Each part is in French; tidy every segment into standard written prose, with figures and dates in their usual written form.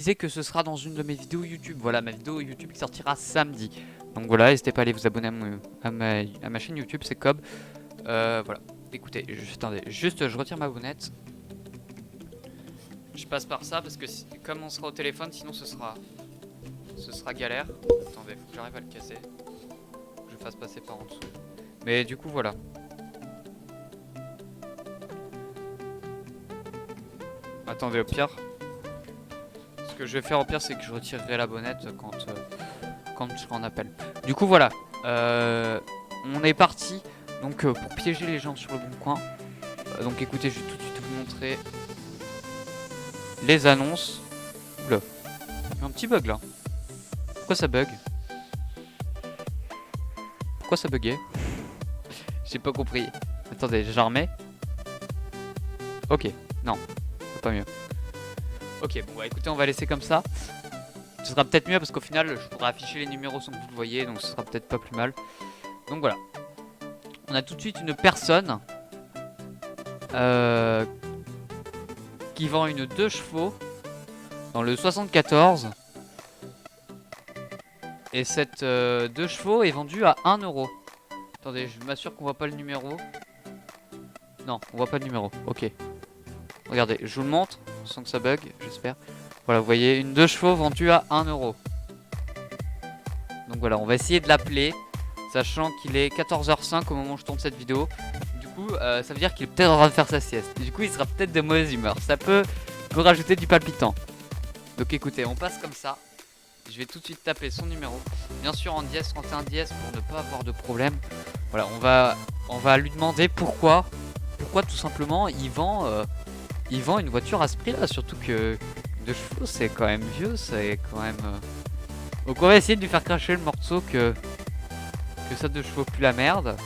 disais que ce sera dans une de mes vidéos YouTube. Voilà, ma vidéo YouTube qui sortira samedi. Donc voilà, n'hésitez pas à aller vous abonner à ma chaîne YouTube, c'est Cobb. Voilà, écoutez, attendez, juste je retire ma bonnette. Je passe par ça parce que comme on sera au téléphone, sinon ce sera galère. Attendez, faut que j'arrive à le casser. Faut que je fasse passer par en dessous. Mais du coup, voilà. Attendez, au pire, ce que je vais faire au pire, c'est que je retirerai la bonnette quand je serai en appel. Du coup, voilà. On est parti donc pour piéger les gens sur le bon coin. Donc écoutez, je vais tout de suite vous montrer les annonces. Oula, il y a un petit bug là. Pourquoi ça bug? Pourquoi ça buguait? J'ai pas compris. Attendez, j'en remets. Ok, non, c'est pas mieux. Ok, bon bah écoutez, on va laisser comme ça. Ce sera peut-être mieux parce qu'au final, je pourrai afficher les numéros sans que vous le voyez, donc ce sera peut-être pas plus mal. Donc voilà. On a tout de suite une personne qui vend une 2 chevaux dans le 74. Et cette 2 chevaux est vendue à 1 euro. Attendez, je m'assure qu'on voit pas le numéro. Non, on voit pas le numéro. Ok. Regardez, je vous le montre sans que ça bug, j'espère. Voilà, vous voyez, une 2 chevaux vendue à 1 euro. Donc voilà, on va essayer de l'appeler, sachant qu'il est 14h05 au moment où je tourne cette vidéo. Du coup, ça veut dire qu'il est peut-être en train de faire sa sieste. Du coup, il sera peut-être de mauvaise humeur. Ça peut vous rajouter du palpitant. Donc écoutez, on passe comme ça. Je vais tout de suite taper son numéro. Bien sûr en dièse, 31 dièse pour ne pas avoir de problème. Voilà, on va lui demander pourquoi tout simplement il vend une voiture à ce prix là. Surtout que 2 chevaux c'est quand même vieux, c'est quand même... Donc on va essayer de lui faire cracher le morceau que ça 2 chevaux pue la merde.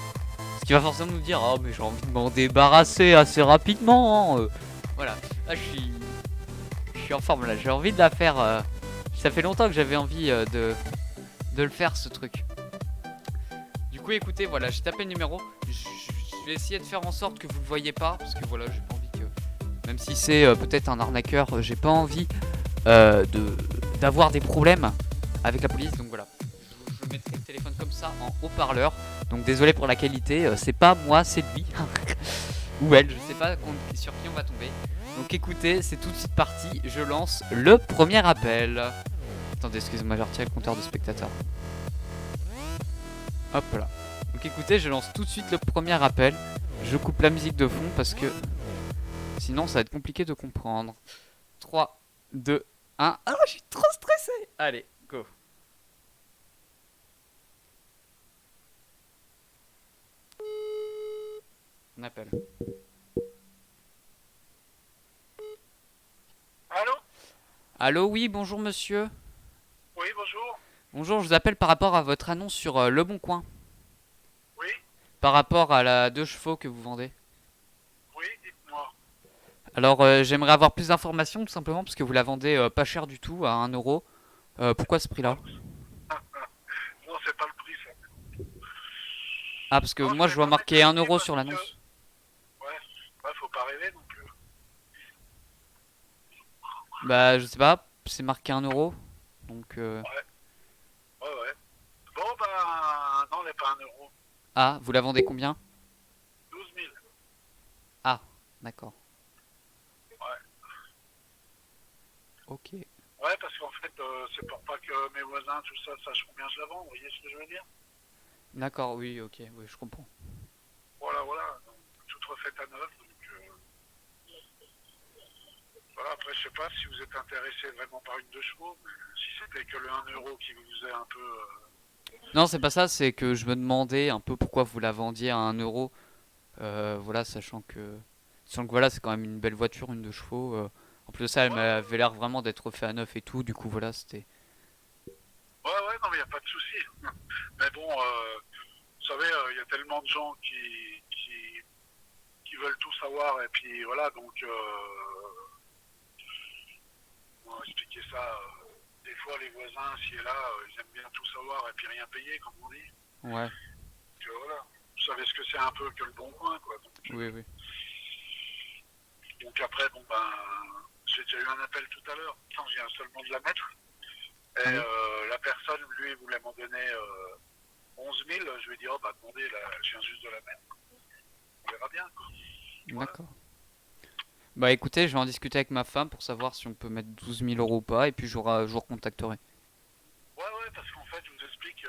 Ce qui va forcément nous dire, oh mais j'ai envie de m'en débarrasser assez rapidement. Voilà, là je suis en forme là, j'ai envie de la faire... Ça fait longtemps que j'avais envie de le faire ce truc. Du coup écoutez, voilà, j'ai tapé le numéro. Je vais essayer de faire en sorte que vous le voyez pas. Parce que voilà, j'ai pas envie que... Même si c'est peut-être un arnaqueur, j'ai pas envie d'avoir des problèmes avec la police. Donc voilà, je mettrai le téléphone comme ça en haut-parleur. Donc désolé pour la qualité, c'est pas moi, c'est lui. Ou elle, je sais pas sur qui on va tomber. Donc écoutez, c'est tout de suite parti, je lance le premier appel. Attendez, excusez-moi, j'ai retiré le compteur de spectateurs. Hop là. Donc écoutez, je lance tout de suite le premier appel. Je coupe la musique de fond parce que sinon ça va être compliqué de comprendre. 3, 2, 1. Ah, je suis trop stressé. Allez, go. On appelle. Allô? Allô, oui, bonjour monsieur. Oui, bonjour. Bonjour, je vous appelle par rapport à votre annonce sur Le Bon Coin. Oui, Par rapport à la 2 chevaux que vous vendez. oui, dites-moi. Alors j'aimerais avoir plus d'informations tout simplement parce que vous la vendez pas cher du tout à 1 euro. Pourquoi ce prix Ah, là? non, c'est pas le prix, ça. Ah parce que Non, moi je je l'ai vois pas marqué 1 négocié euro parce sur que... l'annonce. Ouais, ouais, faut pas rêver non plus. Bah je sais pas, c'est marqué 1 euro. Donc Ouais, ouais, ouais. Bon, ben, non, elle n'est pas 1 euro. Ah, vous la vendez combien? 12 000. Ah, d'accord. Ouais. Ok. Ouais, parce qu'en fait, c'est pour pas que mes voisins, tout ça, sachent combien je la vends. Vous voyez ce que je veux dire? D'accord, oui, ok, oui, je comprends. Voilà, voilà. Donc, toute refaite à neuf. Donc, voilà, après, je sais pas si vous êtes intéressé vraiment par une 2 chevaux, mais si c'était que le 1 euro qui vous faisait un peu... Non, c'est pas ça, c'est que je me demandais un peu pourquoi vous la vendiez à 1 euro. Voilà, sachant que voilà, c'est quand même une belle voiture, une 2 chevaux. En plus de ça, elle Ouais, ouais, m'avait l'air vraiment d'être fait à neuf et tout. Du coup, voilà, c'était. ouais, ouais, non, mais il n'y a pas de souci. Mais bon, vous savez, il y a tellement de gens qui veulent tout savoir, et puis voilà, donc, comment expliquer ça, des fois, les voisins, ci et là, ils aiment bien tout savoir, et puis rien payer, comme on dit. Ouais, Donc, voilà, vous savez ce que c'est un peu que le bon coin, quoi. oui, oui. Donc après, bon, ben, j'ai déjà eu un appel tout à l'heure. Attends, je viens seulement de la mettre. Et Ah oui. la personne, lui, voulait m'en donner 11 000. Je lui ai dit, oh, bah, demandez, là, je viens juste de la mettre. On verra bien, quoi. Voilà. D'accord. Bah écoutez, je vais en discuter avec ma femme pour savoir si on peut mettre 12 000 € ou pas, et puis je vous recontacterai. Ouais, ouais, parce qu'en fait, je vous explique,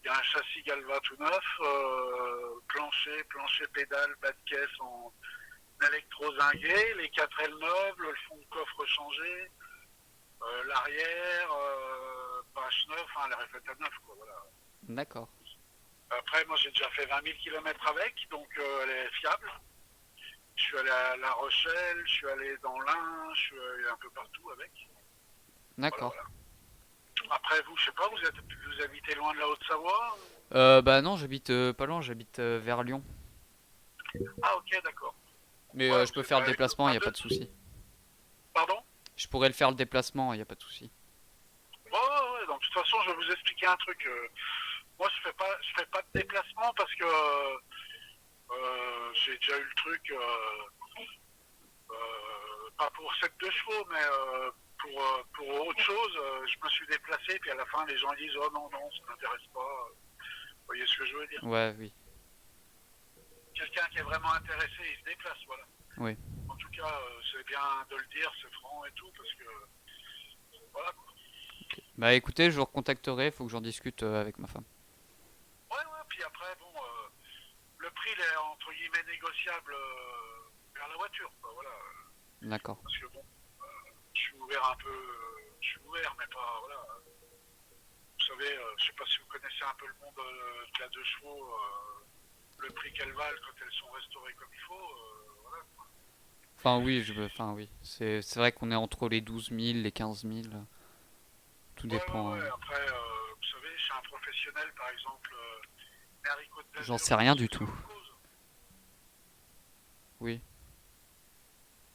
il y a un châssis Galva tout neuf, plancher pédale, bas de caisse en électro-zingué, les 4 ailes neuves, le fond de coffre changé, l'arrière, page neuf, enfin, elle est refaite à neuf, quoi, voilà. D'accord. Après, moi, j'ai déjà fait 20 000 km avec, donc elle est fiable. Je suis allé à La Rochelle, je suis allé dans l'Ain, je suis allé un peu partout avec. Voilà, D'accord. voilà. Après, vous, je sais pas, vous habitez loin de la Haute-Savoie? Bah non, j'habite pas loin, j'habite vers Lyon. Ah, ok, d'accord. Mais Ouais, je vous peux êtes faire le avec déplacement, il un n'y a pas deux. de souci. Pardon? Je pourrais le faire le déplacement, il n'y a pas de souci. Ouais, ouais, ouais. Donc, de toute façon, je vais vous expliquer un truc. Moi, je fais pas de déplacement parce que j'ai déjà eu le truc, pas pour 7 2 chevaux, mais pour autre chose. Je me suis déplacé, puis à la fin, les gens disent, oh non, non, ça m'intéresse pas. Vous voyez ce que je veux dire? Ouais, oui. Quelqu'un qui est vraiment intéressé, il se déplace, voilà. Oui. En tout cas, c'est bien de le dire, c'est franc et tout, parce que voilà. Bah écoutez, je vous recontacterai, faut que j'en discute avec ma femme. Ouais, ouais, puis après, bon, le prix, il est entre guillemets négociable vers la voiture, quoi, voilà. D'accord. Parce que bon, je suis ouvert un peu, je suis ouvert, mais pas, voilà. Vous savez, je sais pas si vous connaissez un peu le monde de la 2 chevaux, le prix qu'elles valent quand elles sont restaurées comme il faut, voilà. Enfin oui. C'est vrai qu'on est entre les 12 000, les 15 000. Tout Ouais, ouais, dépend. ouais. Après, vous savez, chez un professionnel, par exemple, Mairie Côte J'en d'Azur, sais je rien pense du que ça tout. vous cause. Oui.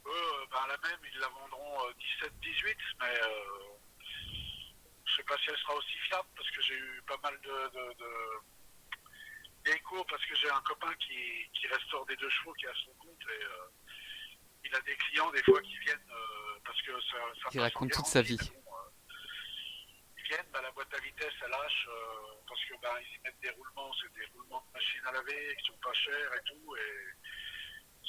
Eux, ben, la même, ils la vendront 17-18, mais je sais pas si elle sera aussi fiable parce que j'ai eu pas mal d'échos parce que j'ai un copain qui restaure des 2 chevaux qui est à son compte et il a des clients des fois qui viennent parce que ça Il passe en raconte toute sa garantie, vie. mais bon, ils viennent, ben, la boîte à vitesse elle lâche parce que ben, ils y mettent des roulements, c'est des roulements de machine à laver qui sont pas chers et tout et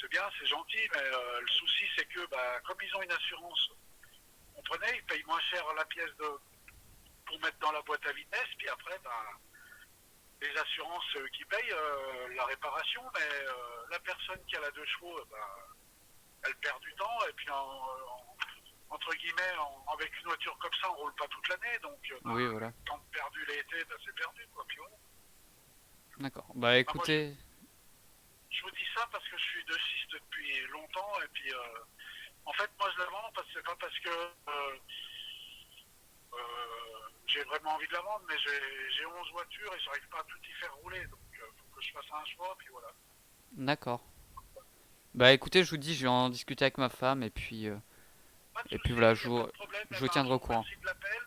c'est bien, c'est gentil, mais le souci c'est que bah, comme ils ont une assurance, comprenez, ils payent moins cher la pièce pour mettre dans la boîte à vitesse, puis après, bah, les assurances, c'est eux qui payent la réparation, mais la personne qui a la 2 chevaux, bah, elle perd du temps, et puis entre guillemets, avec une voiture comme ça, on roule pas toute l'année, donc bah, Oui, voilà. le temps perdu l'été, bah, c'est perdu, quoi, puis voilà. D'accord. Bah Bah, moi, écoutez, je vous dis ça parce que je suis de schiste depuis longtemps, et puis en fait, moi, je la vends, c'est pas parce que j'ai vraiment envie de la vendre, mais j'ai 11 voitures et j'arrive pas à tout y faire rouler, donc faut que je fasse un choix, puis voilà. d'accord. Bah écoutez, je vous dis, je vais en discuter avec ma femme Pas de et puis soucis, voilà, il n'y a pas de problème, je eh vous ben, tiendrai je au vous courant. remercie de l'appel,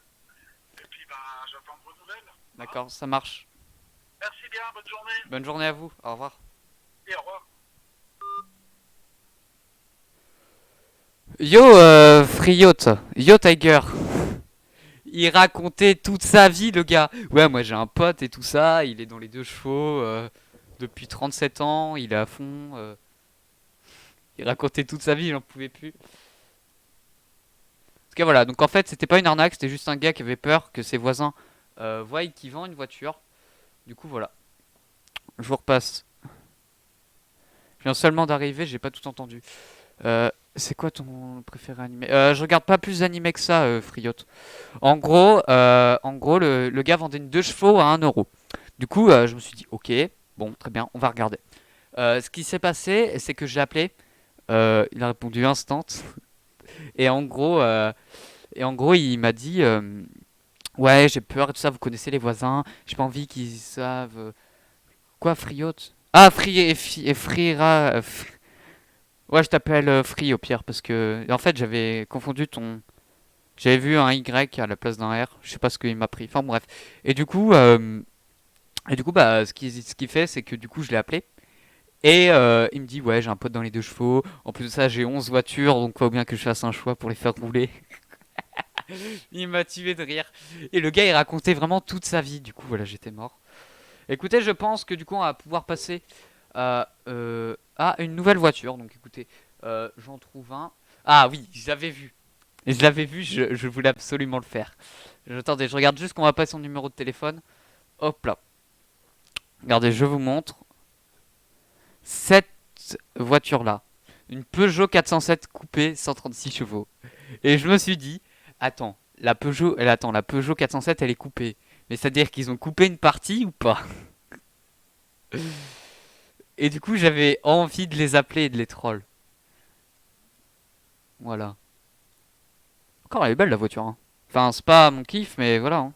et puis ben, j'attends de vos nouvelles. Hein. D'accord, ça marche. Merci bien, bonne journée, Bonne journée à vous. Au revoir. et au revoir. Yo, Friot. Yo, Tiger. Il racontait toute sa vie, le gars. Ouais, moi j'ai un pote et tout ça. Il est dans les 2 chevaux depuis 37 ans. Il est à fond. Il racontait toute sa vie, j'en pouvais plus. Parce que voilà, donc en fait, c'était pas une arnaque, c'était juste un gars qui avait peur que ses voisins voient qu'il vend une voiture. Du coup, voilà. Je vous repasse. Je viens seulement d'arriver, j'ai pas tout entendu. C'est quoi ton préféré animé? Je regarde pas plus d'animés que ça, Friot. En gros le gars vendait une 2 chevaux à 1 euro. Du coup, je me suis dit, ok, bon, très bien, on va regarder. Ce qui s'est passé, c'est que j'ai appelé. Il a répondu instant. Et en gros, euh, il m'a dit, ouais, j'ai peur et tout ça. Vous connaissez les voisins. J'ai pas envie qu'ils savent. Quoi, Friot? Ah, Free et Frira. Ouais, je t'appelle Free au pire parce que en fait j'avais confondu ton. J'avais vu un Y à la place d'un R. Je sais pas ce qu'il m'a pris. Enfin bref. Et du coup, bah, ce qui fait, c'est que du coup je l'ai appelé Et il me dit, ouais, j'ai un pote dans les deux chevaux. En plus de ça, j'ai 11 voitures, donc faut bien que je fasse un choix pour les faire rouler. Il m'a tué de rire. Et le gars, il racontait vraiment toute sa vie. Du coup, voilà, j'étais mort. Écoutez, je pense que du coup, on va pouvoir passer à une nouvelle voiture. Donc écoutez, j'en trouve un. Ah oui, je l'avais vu. Je l'avais vu, je voulais absolument le faire. Attendez, je regarde juste qu'on va passer son numéro de téléphone. Hop là. Regardez, je vous montre. Cette voiture-là. Une Peugeot 407 coupé 136 chevaux. Et je me suis dit, attends, la Peugeot 407, elle est coupée. Mais c'est-à-dire qu'ils ont coupé une partie ou pas? Et du coup, j'avais envie de les appeler et de les troll. Voilà. Encore, elle est belle la voiture, hein. Enfin, c'est pas mon kiff, mais voilà, hein.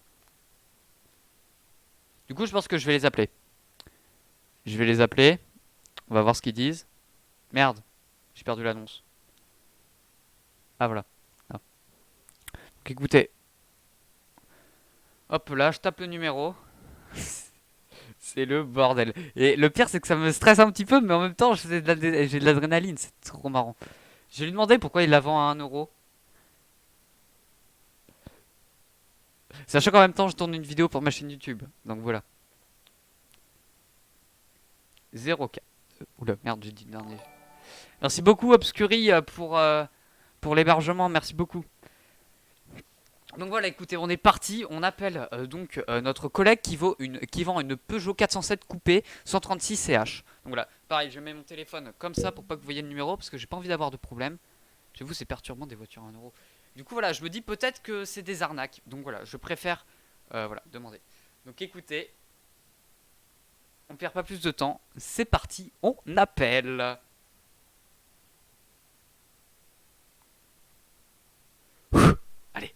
Du coup, je pense que je vais les appeler. Je vais les appeler. On va voir ce qu'ils disent. Merde, j'ai perdu l'annonce. Ah, voilà. Ah. Donc écoutez. Hop là, je tape le numéro. C'est le bordel. Et le pire, c'est que ça me stresse un petit peu, mais en même temps, j'ai de l'adrénaline. C'est trop marrant. Je vais lui demander pourquoi il la vend à 1 euro. Sachant qu'en même temps, je tourne une vidéo pour ma chaîne YouTube. Donc voilà. 0K. Oula, merde, j'ai dit le dernier. Merci beaucoup, Obscuri, pour l'hébergement. Merci beaucoup. Donc voilà, écoutez, on est parti. On appelle notre collègue qui vend une Peugeot 407 coupée 136 CH. Donc voilà, pareil, je mets mon téléphone comme ça pour pas que vous voyez le numéro parce que j'ai pas envie d'avoir de problème. J'avoue, c'est perturbant des voitures à 1 euro. Du coup, voilà, je me dis peut-être que c'est des arnaques. Donc voilà, je préfère voilà, demander. Donc écoutez, on perd pas plus de temps. C'est parti, on appelle. Allez.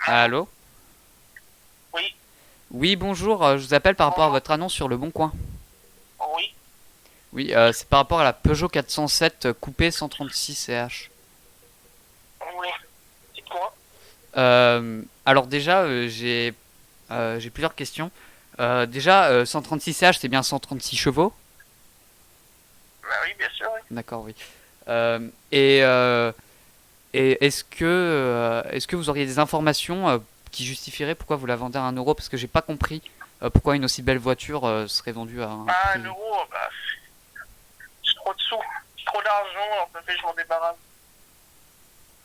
Allô? Oui, Oui, bonjour, je vous appelle par rapport à votre annonce sur Le Bon Coin. oui, Oui, c'est par rapport à la Peugeot 407 coupée 136 CH. oui. Dites-moi. Alors déjà, j'ai plusieurs questions. Déjà, 136 CH, c'est bien 136 chevaux? Bah oui, bien sûr, oui. D'accord, oui. Euh, et euh, et est-ce que vous auriez des informations qui justifieraient pourquoi vous la vendez à 1 euro? Parce que j'ai pas compris pourquoi une aussi belle voiture serait vendue à un Bah, un prix. euro, bah, c'est trop de sous, c'est trop d'argent, alors ça fait que je m'en débarrasse.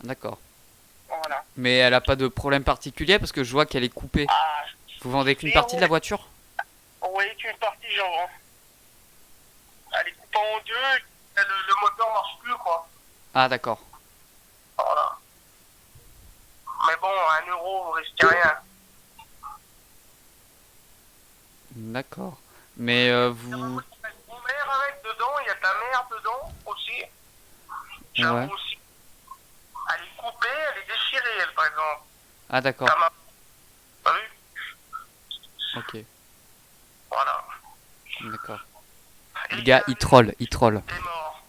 D'accord. Voilà. Mais elle a pas de problème particulier parce que je vois qu'elle est coupée. Ah, Vous vendez qu'une et partie de la voiture? oui, qu'une partie, j'en vends. Elle est coupée en deux, et le moteur marche plus, quoi. Ah, d'accord. Voilà. Mais bon, un euro, vous risquez rien. D'accord. Mais vous... Une mer avec dedans, il y a de la mer dedans aussi. Ouais. J'avoue aussi. Elle est coupée, elle est déchirée, elle, par exemple. Ah, d'accord. Ça m'a pas vu. Ok. Voilà. D'accord. Et Le gars, il troll, il troll. t'es mort.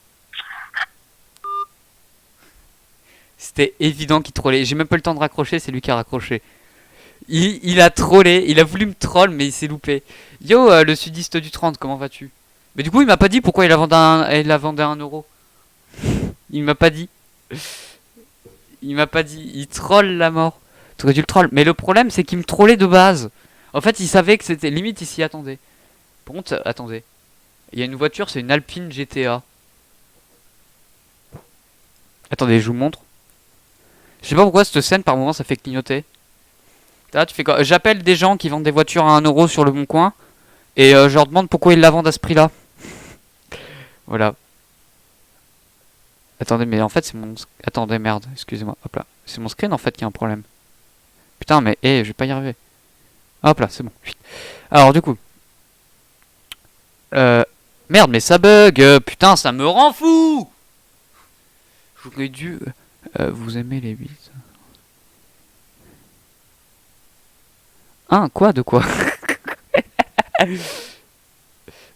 C'était évident qu'il trollait. J'ai même pas eu le temps de raccrocher, c'est lui qui a raccroché. Il a trollé, il a voulu me troll, mais il s'est loupé. Yo, le sudiste du 30, comment vas-tu? Mais du coup, il m'a pas dit pourquoi il la vendait à 1 euro. Il m'a pas dit. Il m'a pas dit. Il troll la mort. T'aurais dû le troll. Mais le problème, c'est qu'il me trollait de base. En fait, il savait que c'était limite, il s'y attendait. Par contre, attendez. Il y a une voiture, c'est une Alpine GTA. Attendez, je vous montre. Je sais pas pourquoi cette scène, par moment, ça fait clignoter. Là, tu fais quoi? J'appelle des gens qui vendent des voitures à 1 euro sur le bon coin. Et je leur demande pourquoi ils la vendent à ce prix-là. Voilà. Attendez, mais en fait, c'est mon... Attendez, merde, excusez-moi. Hop là. C'est mon screen, en fait, qui a un problème. Putain, mais je vais pas y arriver. Hop là, c'est bon. Alors, du coup... Merde, mais ça bug. Putain, ça me rend fou. J'aurais dû... vous aimez les bites? Hein, quoi? De quoi?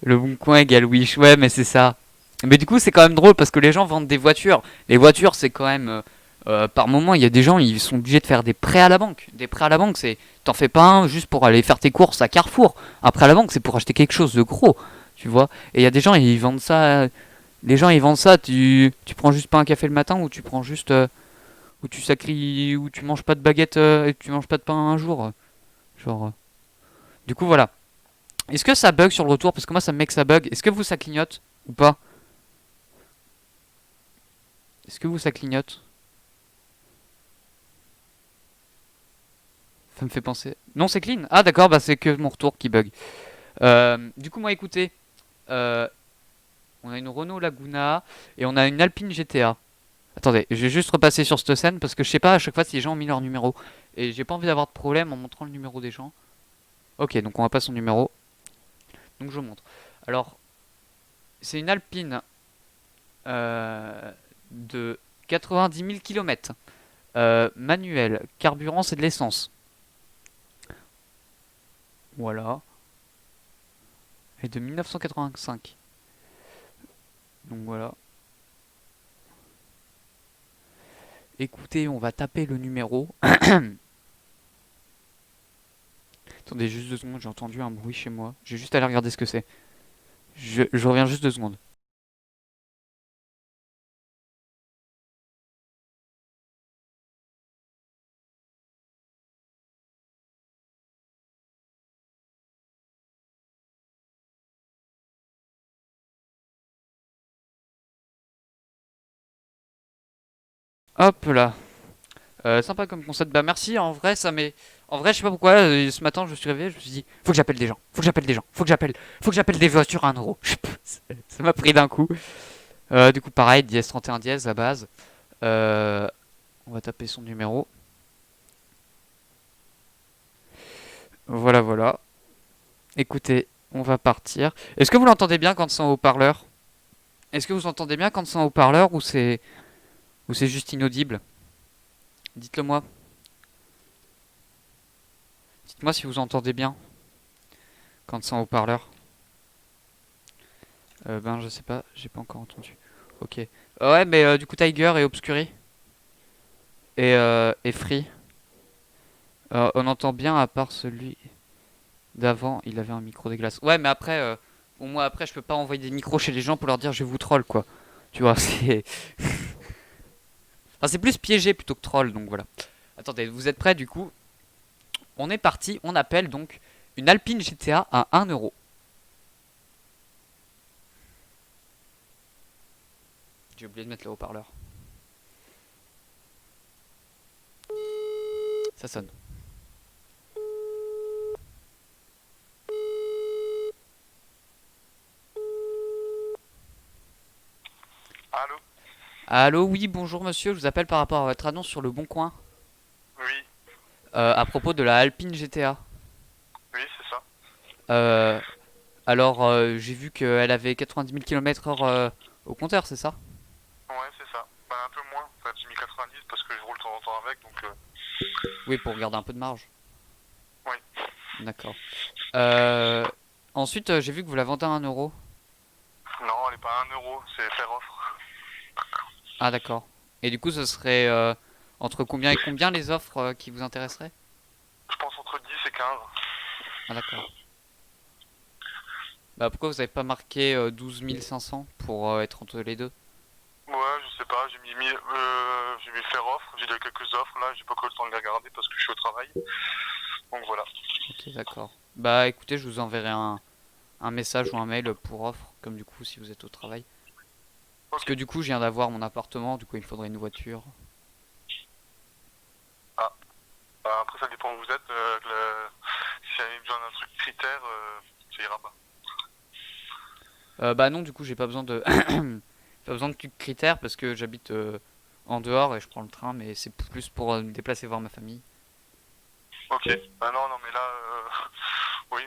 Le bon coin égale Wish. Ouais, mais c'est ça. Mais du coup, c'est quand même drôle parce que les gens vendent des voitures. Les voitures, c'est quand même Par moment, il y a des gens, ils sont obligés de faire des prêts à la banque. Des prêts à la banque, c'est t'en fais pas un juste pour aller faire tes courses à Carrefour. Un prêt à la banque, c'est pour acheter quelque chose de gros, tu vois. Et il y a des gens, ils vendent ça. Les gens, ils vendent ça. Tu prends juste pas un café le matin ou tu prends juste ou tu sacries ou tu manges pas de baguette et tu manges pas de pain un jour. Genre. Du coup, voilà. Est-ce que ça bug sur le retour? Parce que moi, ça me met que ça bug. Est-ce que vous, ça clignote ou pas? Est-ce que vous, ça clignote? Ça me fait penser. Non, c'est clean. Ah, d'accord, bah c'est que mon retour qui bug. Du coup, moi, écoutez, euh, on a une Renault Laguna et on a une Alpine GTA. Attendez, je vais juste repasser sur cette scène parce que je sais pas à chaque fois si les gens ont mis leur numéro. Et j'ai pas envie d'avoir de problème en montrant le numéro des gens. Ok, donc on va pas son numéro. Donc je vous montre. Alors, c'est une Alpine de 90 000 km. Manuel, carburant, c'est de l'essence. Voilà. Et de 1985. Donc voilà. Écoutez, on va taper le numéro. Attendez juste 2 secondes, j'ai entendu un bruit chez moi. J'ai juste allé regarder ce que c'est. Je reviens juste 2 secondes. Hop là. Sympa comme concept. Bah merci, en vrai, ça m'est. En vrai, je sais pas pourquoi, ce matin, je me suis réveillé, je me suis dit, faut que j'appelle des gens, faut que j'appelle des gens, faut que j'appelle des voitures à 1 euro. Ça m'a pris d'un coup. Du coup, pareil, dièse 31 dièse, la base. Euh, on va taper son numéro. Voilà, voilà. Écoutez, on va partir. Est-ce que vous l'entendez bien quand c'est en haut-parleur? Est-ce que vous entendez bien quand c'est en haut-parleur ou c'est juste inaudible? Dites-le moi. Dites-moi si vous entendez bien quand c'est en haut-parleur. Ben, je sais pas, j'ai pas encore entendu. Ok. Ouais, mais du coup, Tiger et Obscuri et Free, on entend bien à part celui d'avant, il avait un micro dégueulasse. Ouais, mais après, bon, moi après, je peux pas envoyer des micros chez les gens pour leur dire je vous troll quoi. Tu vois, c'est. Enfin, c'est plus piégé plutôt que troll, donc voilà. Attendez, vous êtes prêts du coup? On est parti, on appelle donc une Alpine GTA à 1 euro. J'ai oublié de mettre le haut-parleur. Ça sonne. Allô? Allô, oui, bonjour monsieur, je vous appelle par rapport à votre annonce sur le Bon Coin. Oui, À propos de la Alpine GTA. oui, c'est ça. Euh, alors, j'ai vu qu'elle avait 90 000 km/h au compteur, c'est ça? Ouais, c'est ça. Bah, un peu moins. En fait, j'ai mis 90 parce que je roule de temps en temps avec, donc Oui, pour garder un peu de marge. oui. D'accord. Euh, ensuite, j'ai vu que vous la vendez à 1 euro. Non, elle est pas à 1 euro, c'est faire offre. Ah, d'accord. Et du coup, ce serait entre combien et combien les offres qui vous intéresseraient? Je pense entre 10 et 15. Ah, d'accord. Bah, pourquoi vous avez pas marqué 12 500 pour être entre les deux? Ouais, je sais pas, j'ai mis faire offre, j'ai eu quelques offres là, j'ai pas encore le temps de les regarder parce que je suis au travail. Donc voilà. Ok, d'accord. Bah, écoutez, je vous enverrai un message ou un mail pour offre, comme du coup, si vous êtes au travail. Parce Ok. que du coup, je viens d'avoir mon appartement, du coup, il me faudrait une voiture. Ah, bah, après ça dépend où vous êtes. Si vous avez besoin d'un truc critère, ça ira pas. Bah non, du coup, j'ai pas besoin de pas besoin de critères parce que j'habite en dehors et je prends le train, mais c'est plus pour me déplacer voir ma famille. Ok. Bah non, non, mais là, oui,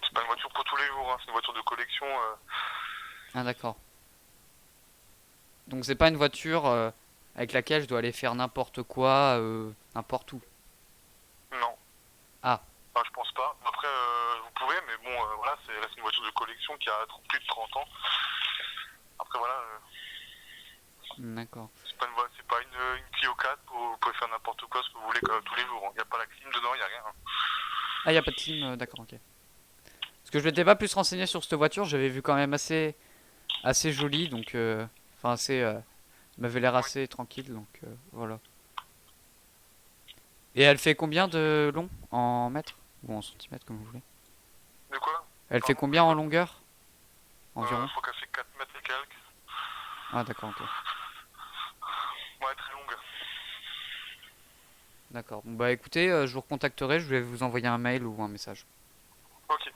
c'est pas une voiture pour tous les jours, hein, c'est une voiture de collection. Ah d'accord. Donc c'est pas une voiture avec laquelle je dois aller faire n'importe quoi, n'importe où. Non, Ah, enfin, je pense pas. Après, vous pouvez, mais bon, voilà, c'est une voiture de collection qui a plus de 30 ans. Après, voilà, d'accord. c'est pas une 4, vous pouvez faire n'importe quoi, ce que vous voulez, tous les jours. Il n'y a pas la clim dedans, il n'y a rien. Ah, y a pas de team, d'accord, ok. Parce que je m'étais pas plus renseigné sur cette voiture, j'avais vu quand même assez jolie, donc enfin assez, m'avait l'air assez tranquille, donc voilà. Et elle fait combien de long en mètres ou en centimètres comme vous voulez? De quoi? Elle fait combien en longueur environ? Je crois qu'elle fait 4 mètres et quelques. Ah d'accord, ok. Ouais, très longue. D'accord. Bon bah écoutez, je vous recontacterai, je vais vous envoyer un mail ou un message. Ok.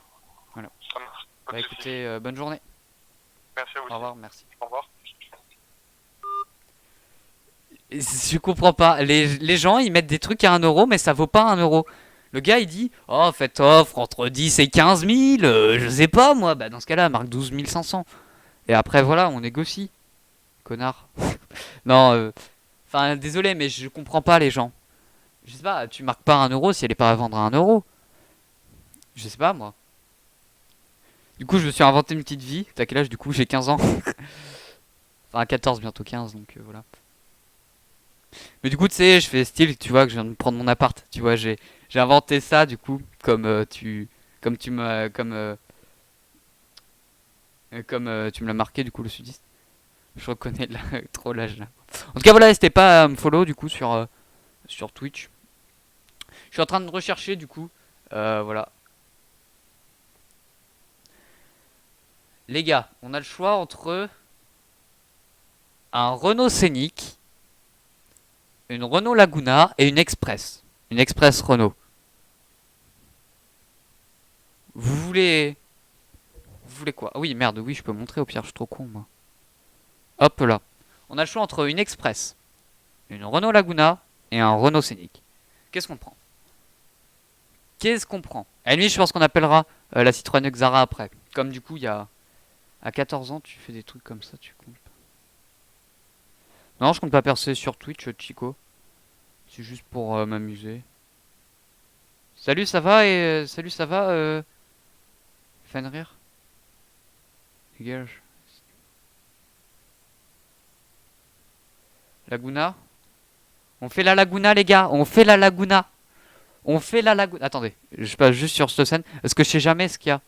Voilà. Ça marche. Pas de Bah soucis. écoutez, bonne journée. Merci à vous Au aussi. revoir, merci. Au revoir. Je comprends pas. Les gens ils mettent des trucs à 1 euro, mais ça vaut pas 1 euro. Le gars il dit oh, faites offre entre 10 et 15 000, je sais pas moi. Bah dans ce cas-là, marque 12 500. Et après voilà, on négocie. Connard. Non, enfin désolé, mais je comprends pas les gens. Je sais pas, tu marques pas 1 euro si elle est pas à vendre à 1 euro. Je sais pas moi. Du coup, je me suis inventé une petite vie. T'as quel âge du coup? J'ai 15 ans. Enfin 14, bientôt 15, donc voilà. Mais du coup, tu sais, je fais style, tu vois, que je viens de prendre mon appart. Tu vois, j'ai inventé ça, du coup, comme tu m'as, tu me l'as marqué, du coup, le sudiste. Je reconnais trop l'âge là. En tout cas, voilà, n'hésitez pas à me follow, du coup, sur Twitch. Je suis en train de rechercher, du coup, voilà. Les gars, on a le choix entre un Renault Scénic, une Renault Laguna et une Express. Une Express Renault. Vous voulez... Vous voulez quoi? Ah oui, merde, oui, je peux montrer au pire, je suis trop con, moi. Hop là. On a le choix entre une Express, une Renault Laguna et un Renault Scénic. Qu'est-ce qu'on prend? Qu'est-ce qu'on prend? À la limite, je pense qu'on appellera la Citroën Xara après. Comme du coup, il y a... À 14 ans, tu fais des trucs comme ça, tu comptes pas. Non, je compte pas percer sur Twitch, Chico. C'est juste pour m'amuser. Salut, ça va salut, ça va Fenrir? Dégage. Laguna? On fait la Laguna, les gars. On fait la Laguna. On fait la Laguna. Attendez, je passe juste sur cette scène. Parce que je sais jamais ce qu'il y a.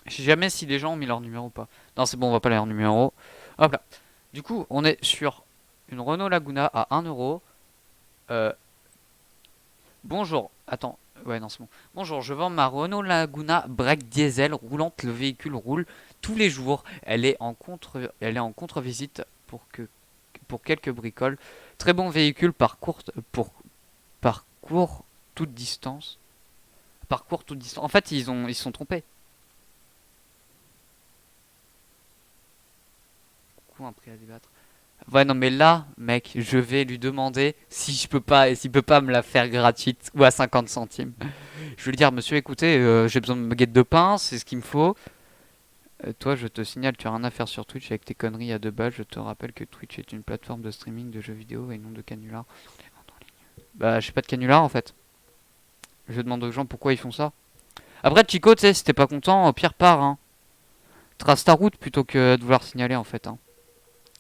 Je sais jamais si les gens ont mis leur numéro ou pas. Non, c'est bon, on va pas leur numéro. Hop là. Du coup, on est sur une Renault Laguna à 1 euro. Bonjour. Attends. Ouais, non, c'est bon. Bonjour, je vends ma Renault Laguna break diesel roulante. Le véhicule roule tous les jours. Elle est en contre-visite pour quelques bricoles. Très bon véhicule parcours toute distance. Parcours toute distance. En fait, ils se sont trompés. Coup, un prix à débattre. Ouais, non, mais là, mec, je vais lui demander si je peux pas, et s'il peut pas me la faire gratuite ou à 50 centimes. Je vais lui dire, monsieur, écoutez, j'ai besoin de baguette de pain, c'est ce qu'il me faut. Toi, je te signale, tu as rien à faire sur Twitch avec tes conneries à 2 balles. Je te rappelle que Twitch est une plateforme de streaming de jeux vidéo et non de canular. Bah, j'ai pas de canular en fait. Je demande aux gens pourquoi ils font ça. Après, Chico, tu sais, si t'es pas content, au pire part, hein. Trace ta route plutôt que de vouloir signaler en fait, hein.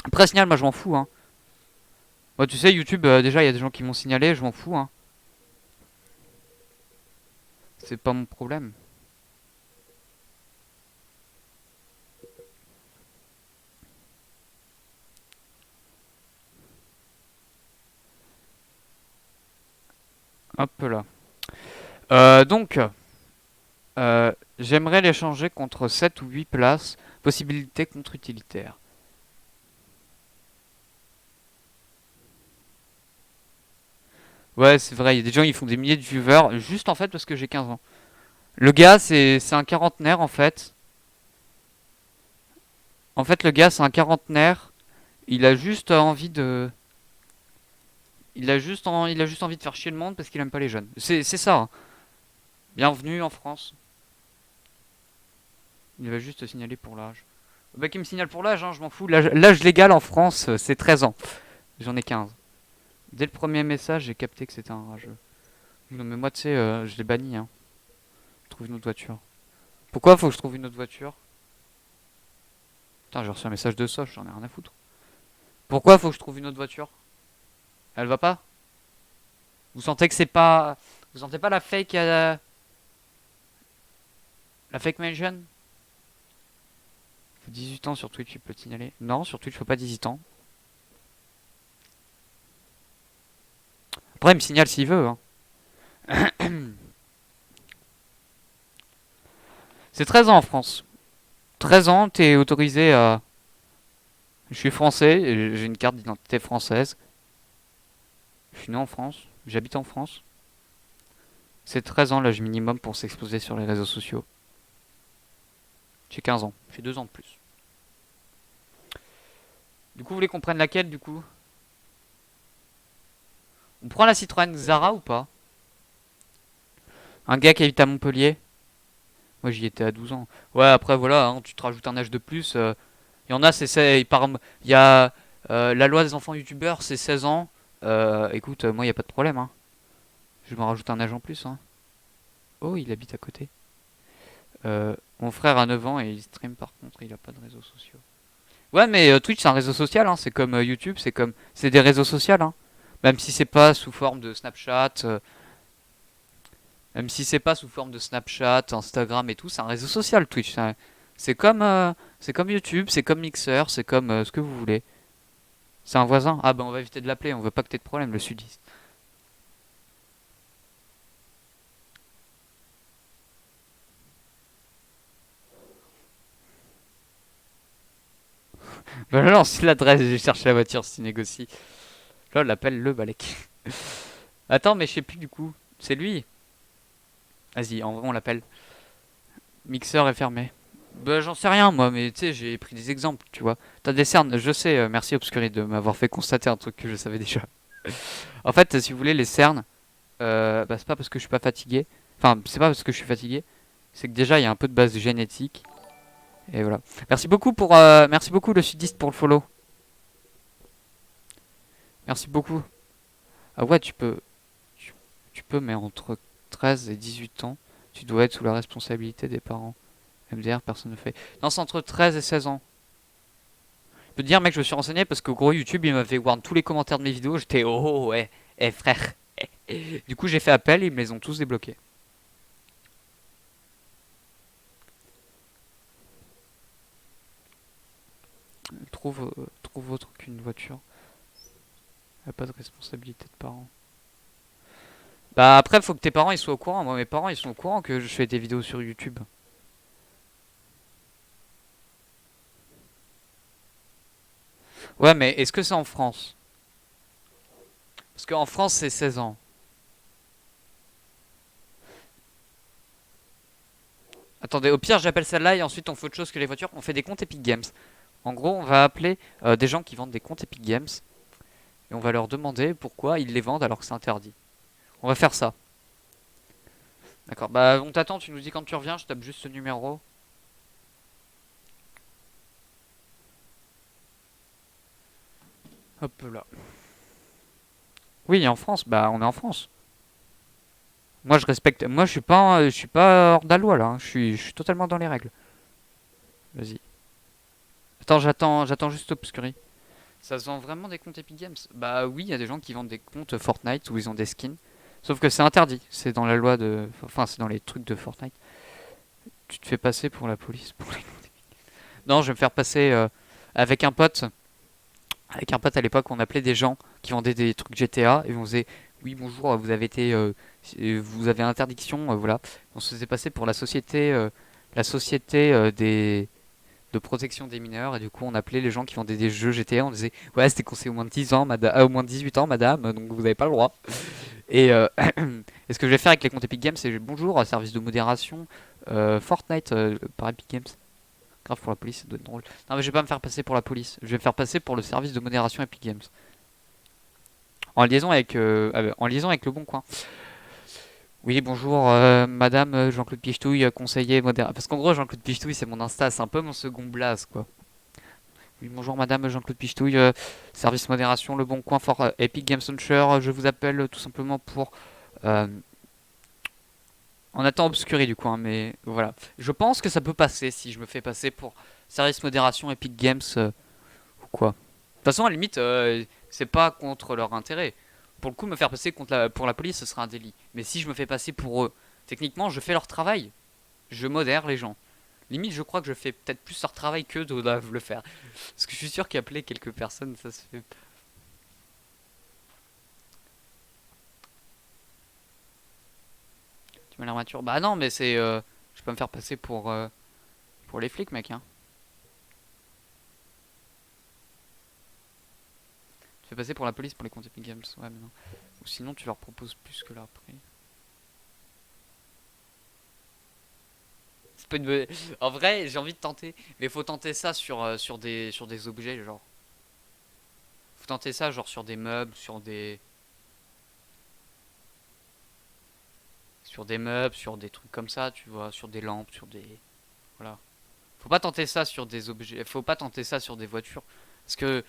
Après, signal, moi je m'en fous, hein. Moi, tu sais, YouTube, déjà, il y a des gens qui m'ont signalé, je m'en fous, hein. C'est pas mon problème. Hop là. Donc, j'aimerais l'échanger contre 7 ou 8 places. Possibilité contre utilitaire. Ouais, c'est vrai, il y a des gens qui font des milliers de viewers juste en fait parce que j'ai 15 ans. Le gars, c'est un quarantenaire en fait. En fait, le gars, c'est un quarantenaire. Il a juste envie de. Il a juste envie de faire chier le monde parce qu'il aime pas les jeunes. C'est ça, hein. Bienvenue en France. Il va juste signaler pour l'âge. Bah, qui me signale pour l'âge, hein, je m'en fous. L'âge légal en France, c'est 13 ans. J'en ai 15. Dès le premier message, j'ai capté que c'était un rageux. Non, mais moi, tu sais, je l'ai banni, hein. Trouve une autre voiture. Pourquoi faut que je trouve une autre voiture? Putain, j'ai reçu un message de Soch, j'en ai rien à foutre. Pourquoi faut que je trouve une autre voiture? Elle va pas? Vous sentez que c'est pas... Vous sentez pas la fake... La fake mention? 18 ans sur Twitch, tu peux te signaler. Non, sur Twitch, faut pas 18 ans. Après, il me signale s'il veut. Hein. C'est 13 ans en France. 13 ans, t'es autorisé à... Je suis français, j'ai une carte d'identité française. Je suis né en France, j'habite en France. C'est 13 ans l'âge minimum pour s'exposer sur les réseaux sociaux. J'ai 15 ans, j'ai 2 ans de plus. Du coup, vous voulez qu'on prenne laquelle du coup? On prend la Citroën Zara ou pas? Un gars qui habite à Montpellier? Moi j'y étais à 12 ans. Ouais, après voilà, hein, tu te rajoutes un âge de plus. Il y en a, il y a la loi des enfants youtubeurs, c'est 16 ans. Écoute, moi il n'y a pas de problème. Hein. Je me rajoute un âge en plus. Hein. Oh, il habite à côté. Mon frère a 9 ans et il stream par contre, il a pas de réseaux sociaux. Ouais, mais Twitch c'est un réseau social, hein. C'est comme YouTube, c'est des réseaux sociaux. Hein. Même si c'est pas sous forme de Snapchat. Même si c'est pas sous forme de Snapchat, Instagram et tout, c'est un réseau social Twitch. C'est comme YouTube, c'est comme Mixer, c'est comme ce que vous voulez. C'est un voisin. Ah ben on va éviter de l'appeler, on veut pas que t'aies de problème, le sudiste. Ben non, c'est l'adresse, j'ai cherché la voiture si négocie. Là, on l'appelle le Balek. Attends, mais je sais plus du coup. C'est lui. Vas-y, en vrai on l'appelle. Mixer est fermé. Bah j'en sais rien moi, mais tu sais, j'ai pris des exemples, tu vois. T'as des cernes, je sais, merci Obscuri de m'avoir fait constater un truc que je savais déjà. En fait, si vous voulez, les cernes, bah, c'est pas parce que je suis pas fatigué. Enfin, c'est pas parce que je suis fatigué. C'est que déjà, il y a un peu de base génétique. Et voilà. Merci beaucoup le sudiste pour le follow. Merci beaucoup. Ah ouais, tu peux, mais entre 13 et 18 ans, tu dois être sous la responsabilité des parents. MDR, personne ne fait. Non, c'est entre 13 et 16 ans. Je peux te dire, mec, je me suis renseigné parce que gros, YouTube, il m'avait warn tous les commentaires de mes vidéos. J'étais, oh, ouais, frère. Du coup, j'ai fait appel et ils me les ont tous débloqués. Trouve autre qu'une voiture. Y a pas de responsabilité de parents. Bah après, faut que tes parents ils soient au courant. Moi, mes parents ils sont au courant que je fais des vidéos sur YouTube. Ouais, mais est-ce que c'est en France? Parce qu'en France, c'est 16 ans. Attendez, au pire, j'appelle celle-là et ensuite on fait autre chose que les voitures. On fait des comptes Epic Games. En gros, on va appeler des gens qui vendent des comptes Epic Games et on va leur demander pourquoi ils les vendent alors que c'est interdit. On va faire ça. D'accord, bah on t'attend, tu nous dis quand tu reviens, je tape juste ce numéro. Hop là. Oui, en France, bah on est en France. Moi je respecte, moi je suis pas hors de la loi là, hein. Je suis totalement dans les règles. Vas-y. Attends, j'attends juste Obscuri. Ça se vend vraiment des comptes Epic Games? Bah oui, il y a des gens qui vendent des comptes Fortnite où ils ont des skins. Sauf que c'est interdit, c'est dans la loi de... Enfin, c'est dans les trucs de Fortnite. Tu te fais passer pour la police pour les... Non, je vais me faire passer avec un pote. Avec un pote à l'époque, on appelait des gens qui vendaient des trucs GTA et on faisait oui bonjour, vous avez été, vous avez interdiction, voilà. On se faisait passer pour la société des de protection des mineurs et du coup on appelait les gens qui vendaient des jeux GTA, on disait ouais c'était conseillé au moins de 10 ans, au moins de 18 ans madame, donc vous n'avez pas le droit. Et, et ce que je vais faire avec les comptes Epic Games, c'est bonjour, service de modération, Fortnite par Epic Games. Grave pour la police, ça doit être drôle. Non mais je vais pas me faire passer pour la police, je vais me faire passer pour le service de modération Epic Games. En liaison avec le Bon Coin. Oui, bonjour, madame Jean-Claude Pichetouille, conseiller modération. Parce qu'en gros, Jean-Claude Pichetouille, c'est mon Insta, c'est un peu mon second blaze, quoi. Oui, bonjour, madame Jean-Claude Pichetouille, service modération, le Bon Coin, Epic Games Launcher. Je vous appelle tout simplement pour. On attend Obscuri du coup, hein, mais voilà. Je pense que ça peut passer si je me fais passer pour service modération Epic Games ou quoi. De toute façon, à la limite, c'est pas contre leur intérêt. Pour le coup, me faire passer pour la police, ce sera un délit. Mais si je me fais passer pour eux, techniquement, je fais leur travail. Je modère les gens. Limite, je crois que je fais peut-être plus leur travail qu'eux doivent le faire. Parce que je suis sûr qu'appeler quelques personnes, ça se fait. Tu m'as l'air mature. Bah non, mais c'est. Je peux me faire passer pour les flics, mec. Hein. Tu fais passer pour la police pour les comptes Epic Games. Ouais, mais non. Ou sinon, tu leur proposes plus que leur prix. C'est pas une En vrai, j'ai envie de tenter. Mais faut tenter ça sur des objets, genre. Faut tenter ça, genre sur des meubles, sur des meubles, sur des trucs comme ça, tu vois, sur des lampes, sur des. Voilà. Faut pas tenter ça sur des objets. Faut pas tenter ça sur des voitures. Parce que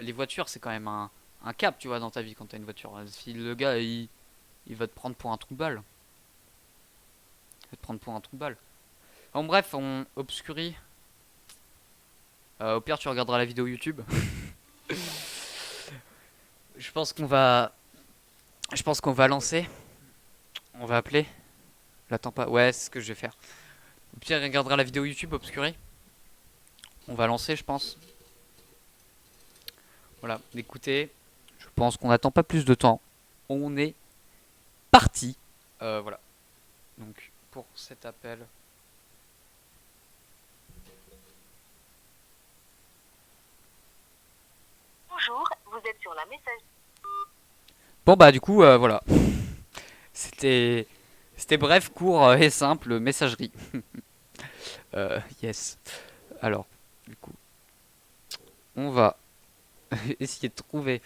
les voitures, c'est quand même un cap, tu vois, dans ta vie quand t'as une voiture. Si le gars, il va te prendre pour un trou de balle. Il va te prendre pour un trou de balle. Bon, bref, on obscurit. Au pire, tu regarderas la vidéo YouTube. Je pense qu'on va. Je pense qu'on va lancer. On va appeler. L'attends pas. Ouais, c'est ce que je vais faire. Au pire, il regardera la vidéo YouTube obscurie. On va lancer, je pense. Voilà, écoutez, je pense qu'on n'attend pas plus de temps. On est parti. Voilà. Donc, pour cet appel. Bonjour, vous êtes sur la messagerie. Bon, bah, du coup, voilà. C'était. C'était bref, court et simple, messagerie. Yes. Alors, du coup, on va essayer de trouver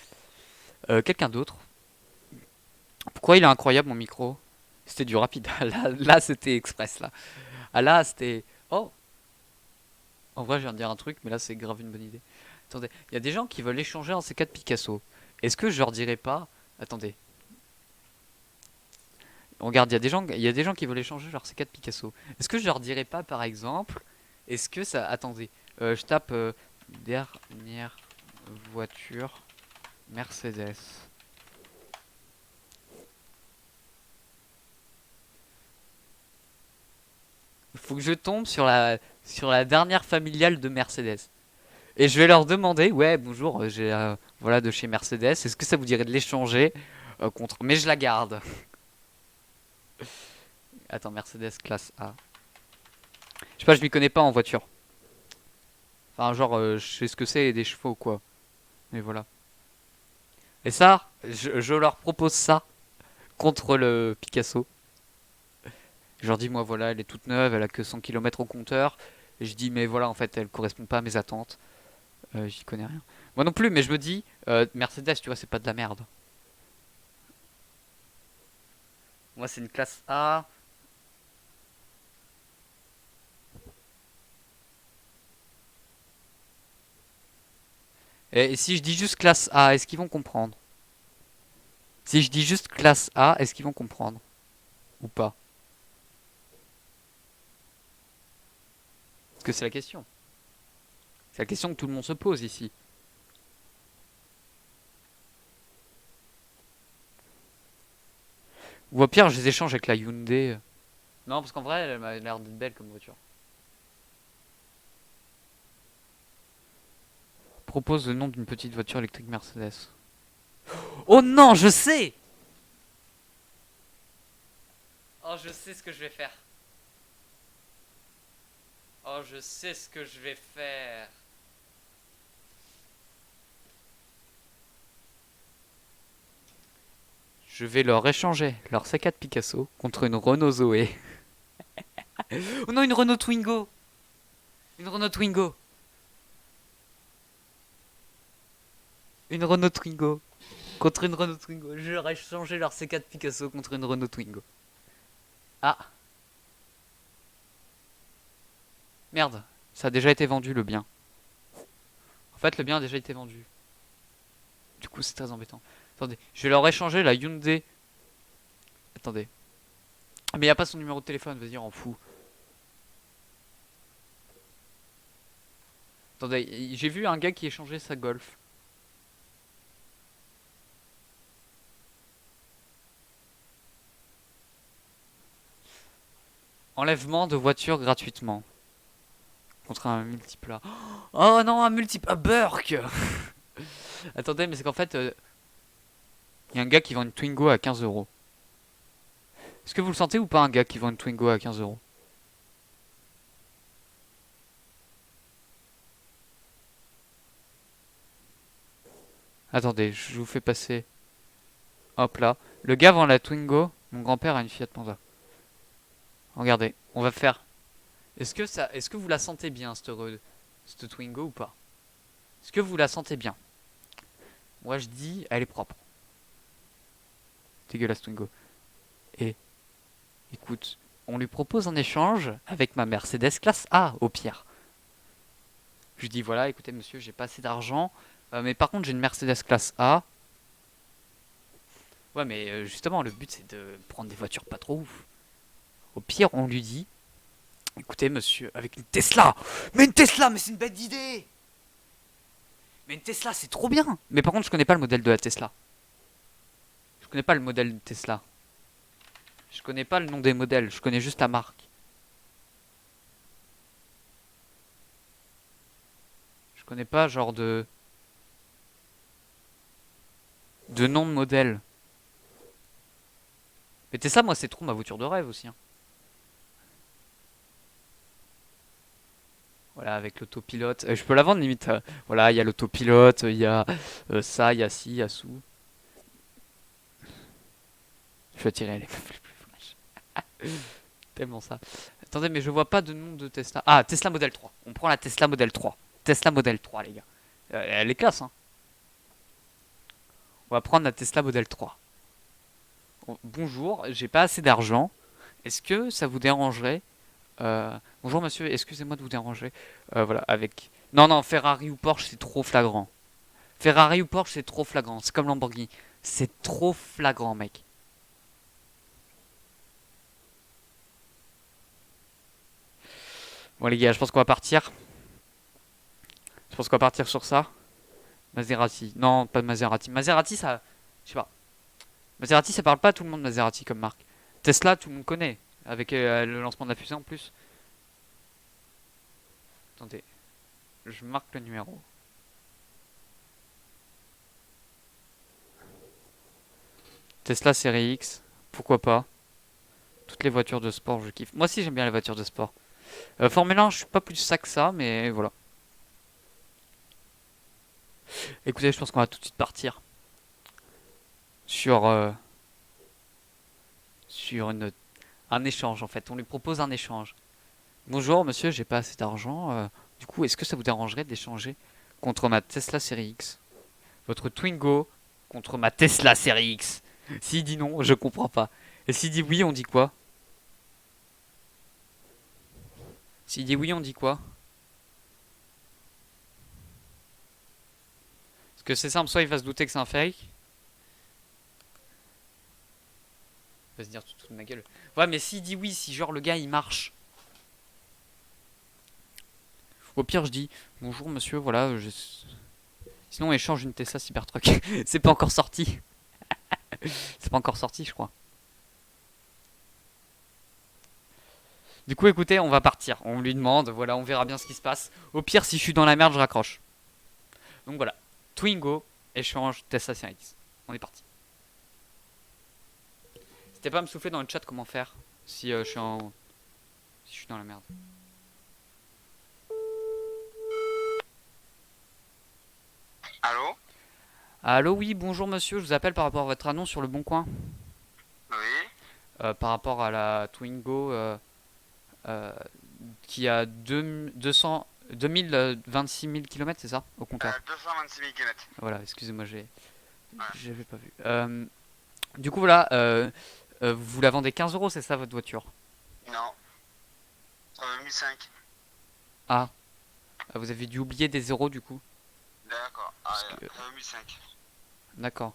quelqu'un d'autre. Pourquoi il est incroyable mon micro? C'était du rapide. Là c'était express là. Ah là c'était. Oh. En vrai je viens de dire un truc, mais là c'est grave une bonne idée. Attendez, il y a des gens qui veulent échanger un C4 Picasso. Est-ce que je leur dirais pas? Attendez. Regarde, il y a des gens qui veulent échanger leur C4 Picasso. Est-ce que je leur dirais pas par exemple? Est-ce que ça. Attendez. Je tape dernière voiture Mercedes. Il faut que je tombe sur la dernière familiale de Mercedes. Et je vais leur demander, ouais, bonjour, j'ai voilà de chez Mercedes, est-ce que ça vous dirait de l'échanger contre. Mais je la garde. Attends, Mercedes classe A. Je sais pas, je m'y connais pas en voiture. Enfin, genre, je sais ce que c'est des chevaux, quoi. Mais voilà. Et ça, je leur propose ça contre le Picasso. Je leur dis, moi voilà, elle est toute neuve, elle a que 100 km au compteur. Et je dis, mais voilà, en fait, elle correspond pas à mes attentes. J'y connais rien. Moi non plus, mais je me dis, Mercedes, tu vois, c'est pas de la merde. Moi, c'est une classe A. Et si je dis juste classe A, est-ce qu'ils vont comprendre? Si je dis juste classe A, est-ce qu'ils vont comprendre? Ou pas? Parce que c'est la question. C'est la question que tout le monde se pose ici. Ou au pire, je les échange avec la Hyundai. Non, parce qu'en vrai, elle m'a l'air d'être belle comme voiture. Propose le nom d'une petite voiture électrique Mercedes. Oh non, je sais! Oh, je sais ce que je vais faire. Oh, je sais ce que je vais faire. Je vais leur échanger leur C4 Picasso contre une Renault Zoé. Oh non, une Renault Twingo! Une Renault Twingo! Une Renault Twingo! Contre une Renault Twingo. Je leur ai échangé leur C4 Picasso contre une Renault Twingo. Ah! Merde, ça a déjà été vendu le bien. En fait, le bien a déjà été vendu. Du coup, c'est très embêtant. Attendez, je vais leur échanger la Hyundai. Attendez. Mais il a pas son numéro de téléphone, vas-y, on fout. Attendez, j'ai vu un gars qui échangeait sa Golf. Enlèvement de voiture gratuitement. Contre un multiplat. Oh non, un multiplat. Un Burk. Attendez, mais c'est qu'en fait, y a un gars qui vend une Twingo à 15 euros. Est-ce que vous le sentez ou pas, un gars qui vend une Twingo à 15 euros? Attendez, je vous fais passer. Hop là. Le gars vend la Twingo. Mon grand-père a une Fiat Panda. Regardez, on va faire. Est-ce que vous la sentez bien, cette Twingo ou pas? Est-ce que vous la sentez bien? Moi, je dis, elle est propre. Dégueulasse Twingo. Et, écoute, on lui propose un échange avec ma Mercedes classe A, au pire. Je lui dis, voilà, écoutez, monsieur, j'ai pas assez d'argent. Mais par contre, j'ai une Mercedes classe A. Ouais, mais justement, le but, c'est de prendre des voitures pas trop ouf. Au pire, on lui dit, écoutez, monsieur, avec une Tesla. Mais une Tesla, mais c'est une bête d'idée. Mais une Tesla, c'est trop bien. Mais par contre, je connais pas le modèle de la Tesla. Je connais pas le modèle de Tesla. Je connais pas le nom des modèles. Je connais juste la marque. Je connais pas genre de nom de modèle. Mais Tesla, moi, c'est trop ma voiture de rêve aussi, hein. Voilà, avec l'autopilote. Je peux la vendre limite. Voilà, il y a l'autopilote, il y a ça, il y a ci, il y a sous. Je vais attirer les meufs les plus fraîches. Tellement ça. Attendez, mais je vois pas de nom de Tesla. Ah, Tesla Model 3. On prend la Tesla Model 3. Tesla Model 3, les gars. Elle est classe, hein. On va prendre la Tesla Model 3. Bonjour, j'ai pas assez d'argent. Est-ce que ça vous dérangerait bonjour monsieur, excusez-moi de vous déranger. Voilà, avec. Non, non, Ferrari ou Porsche, c'est trop flagrant. Ferrari ou Porsche, c'est trop flagrant. C'est comme Lamborghini. C'est trop flagrant, mec. Bon, les gars, je pense qu'on va partir. Je pense qu'on va partir sur ça. Maserati. Non, pas de Maserati. Maserati, ça. Je sais pas. Maserati, ça parle pas à tout le monde, Maserati, comme marque. Tesla, tout le monde connaît. Avec le lancement de la fusée en plus. Attendez. Je marque le numéro. Tesla série X. Pourquoi pas. Toutes les voitures de sport, je kiffe. Moi aussi, j'aime bien les voitures de sport. Formule 1, je suis pas plus ça que ça, mais voilà. Écoutez, je pense qu'on va tout de suite partir. Sur un échange, en fait. On lui propose un échange. Bonjour, monsieur, j'ai pas assez d'argent. Du coup, est-ce que ça vous dérangerait d'échanger contre ma Tesla série X? Votre Twingo contre ma Tesla série X. S'il dit non, je comprends pas. Et s'il dit oui, on dit quoi? S'il dit oui, on dit quoi? Parce que c'est simple, soit il va se douter que c'est un fake. Il va se dire tout de ma gueule. Ouais, mais s'il dit oui, si genre le gars il marche. Au pire, je dis bonjour monsieur, voilà. Sinon, on échange une Tesla Cybertruck. C'est pas encore sorti. C'est pas encore sorti, je crois. Du coup, écoutez, on va partir. On lui demande, voilà, on verra bien ce qui se passe. Au pire, si je suis dans la merde, je raccroche. Donc voilà. Twingo, échange, Tesla Série X. On est parti. N'hésitez pas à me souffler dans le chat comment faire si je suis si je suis dans la merde. Allô? Allô, oui, bonjour monsieur, je vous appelle par rapport à votre annonce sur le Bon Coin. Oui. Par rapport à la Twingo euh, qui a 2026 000 km, c'est ça, au compteur? 226 000 km. Voilà, excusez-moi, j'avais pas vu. Du coup, voilà, vous la vendez 15 euros, c'est ça votre voiture? Non. 1005. Ah, vous avez dû oublier des zéros du coup. D'accord. Parce que- 1005. D'accord.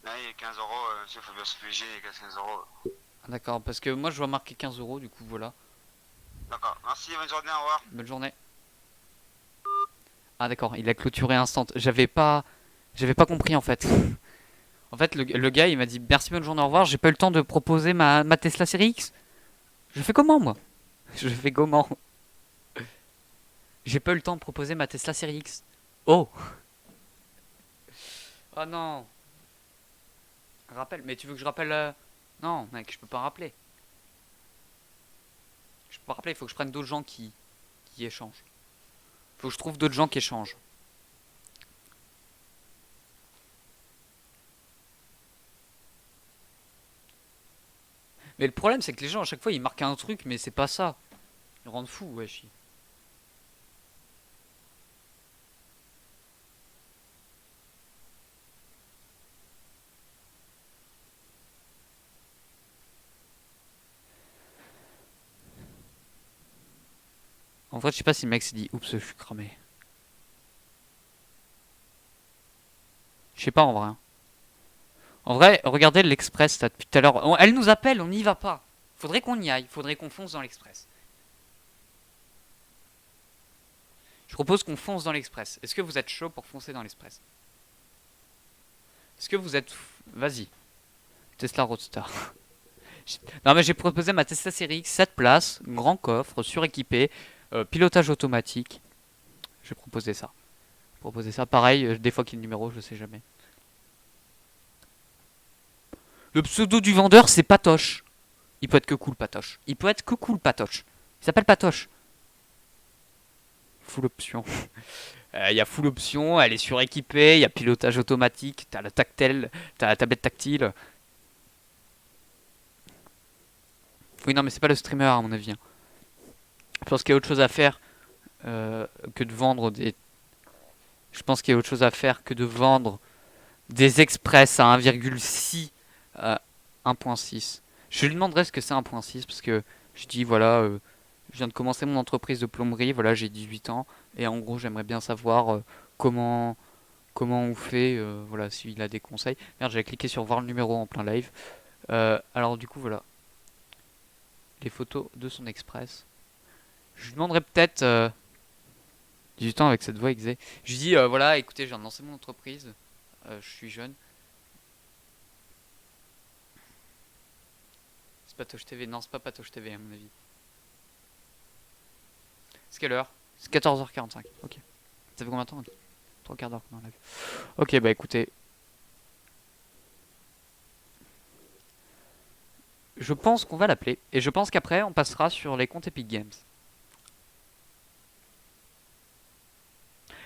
Là, il y a 15 euros, monsieur Fabien Sofigi, il y a 15 euros. Ah, d'accord, parce que moi je vois marquer 15 euros, du coup voilà. D'accord. Merci, bonne journée, au revoir. Bonne journée. Ah d'accord, il a clôturé instant. J'avais pas compris en fait. En fait, le gars il m'a dit merci, bonne journée, au revoir. J'ai pas eu le temps de proposer ma Tesla Série X. Je fais comment, moi? Je fais comment? J'ai pas eu le temps de proposer ma Tesla Série X. Oh! Oh non! Rappelle, mais tu veux que je rappelle Non, mec, je peux pas rappeler. Je peux pas rappeler, il faut que je prenne d'autres gens qui échangent. Faut que je trouve d'autres gens qui échangent. Mais le problème, c'est que les gens, à chaque fois, ils marquent un truc, mais c'est pas ça. Ils rendent fou, wesh. En vrai, je sais pas si le mec s'est dit, oups, je suis cramé. Je sais pas en vrai, hein. En vrai, regardez l'Express là depuis tout à l'heure. Elle nous appelle, on n'y va pas. Faudrait qu'on y aille, faudrait qu'on fonce dans l'Express. Je propose qu'on fonce dans l'Express. Est-ce que vous êtes chaud pour foncer dans l'Express? Est-ce que vous êtes... Vas-y. Tesla Roadster. Non mais j'ai proposé ma Tesla Série X, 7 places, grand coffre, suréquipé, pilotage automatique. J'ai proposé ça. Proposer ça, pareil, des fois qu'il y a le numéro, je sais jamais. Le pseudo du vendeur, c'est Patoche. Il peut être que cool, Patoche. Il peut être que cool, Patoche. Il s'appelle Patoche. Full option. Il y a full option, elle est suréquipée, il y a pilotage automatique, t'as le tactile, t'as la tablette tactile. Oui, non, mais c'est pas le streamer à mon avis, hein. Je pense qu'il y a autre chose à faire que de vendre des. Je pense qu'il y a autre chose à faire que de vendre des express à 1,6 à 1.6. Je lui demanderai ce que c'est 1.6 parce que je dis voilà, je viens de commencer mon entreprise de plomberie, voilà, j'ai 18 ans et en gros j'aimerais bien savoir comment on fait, voilà, s'il a des conseils. Merde, j'avais cliqué sur voir le numéro en plein live. Alors du coup voilà, les photos de son express. Je lui demanderai peut-être 18 ans avec cette voix exé. Je lui dis voilà, écoutez, je viens de lancer mon entreprise, je suis jeune. C'est Patoche TV, non c'est pas Patoche TV à mon avis. C'est quelle heure? C'est 14h45, ok. Ça fait combien de temps? 3 quarts d'heure qu'on en live. Ok, bah écoutez. Je pense qu'on va l'appeler. Et je pense qu'après, on passera sur les comptes Epic Games.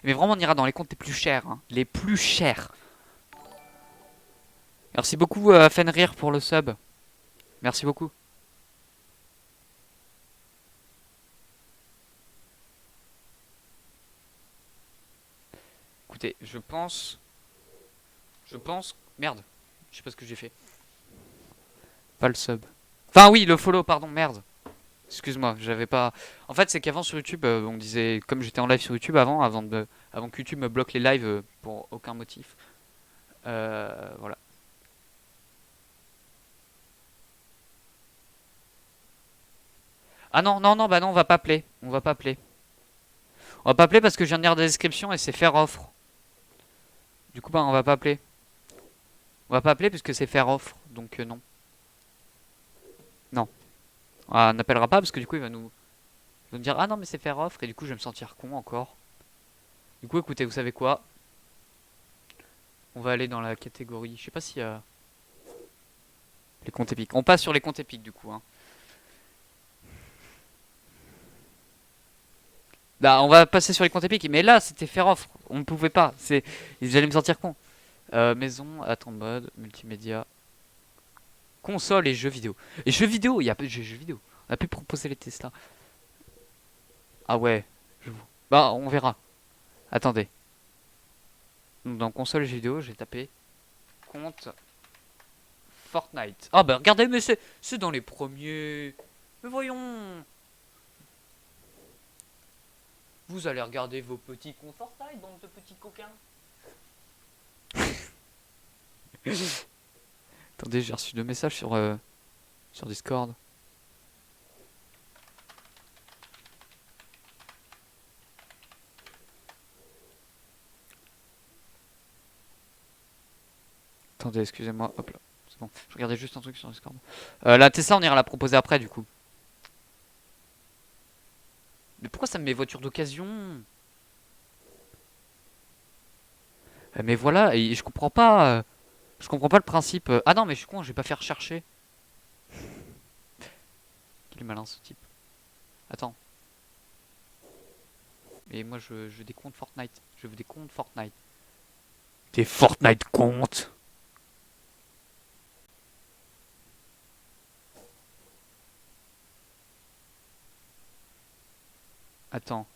Mais vraiment, on ira dans les comptes les plus chers, hein. Les plus chers. Merci beaucoup, Fenrir, pour le sub. Merci beaucoup. Écoutez, je pense... Merde. Je sais pas ce que j'ai fait. Pas le sub. Enfin oui, le follow, pardon, merde. Excuse-moi, j'avais pas... En fait, c'est qu'avant sur YouTube, on disait... Comme j'étais en live sur YouTube avant que YouTube me bloque les lives pour aucun motif. Voilà. Ah non, non, non, bah non, on va pas appeler. On va pas appeler. On va pas appeler parce que je viens de lire la description et c'est faire offre. Du coup, bah on va pas appeler. On va pas appeler puisque c'est faire offre. Donc non. Non. Ah, on n'appellera pas parce que du coup il va nous dire ah non mais c'est faire offre et du coup je vais me sentir con encore. Du coup écoutez, vous savez quoi? On va aller dans la catégorie. Je sais pas s'il y a les comptes épiques. On passe sur les comptes épiques du coup, hein. Là, on va passer sur les comptes épiques. Mais là, c'était faire offre. On ne pouvait pas. Ils allaient me sentir con. Maison, attends, mode, multimédia, console et jeux vidéo. Et jeux vidéo, il y a pas de jeux vidéo. On a pu proposer les Tesla. Ah ouais. Bah, on verra. Attendez. Donc, dans console et jeux vidéo, j'ai tapé compte Fortnite. Ah bah regardez, mais c'est dans les premiers. Mais voyons. Vous allez regarder vos petits comptes Fortnite, bande de petits coquins. Attendez, j'ai reçu 2 messages sur Discord. Attendez, excusez-moi. Hop là. C'est bon. Je regardais juste un truc sur Discord. La Tesla, on ira la proposer après, du coup. Mais pourquoi ça me met voiture d'occasion? Mais voilà, et je comprends pas. Je comprends pas le principe. Ah non, mais je suis con, je vais pas faire chercher. Quel est malin ce type. Attends. Et moi je veux des comptes Fortnite. Je veux des comptes Fortnite. Des Fortnite comptes. Attends.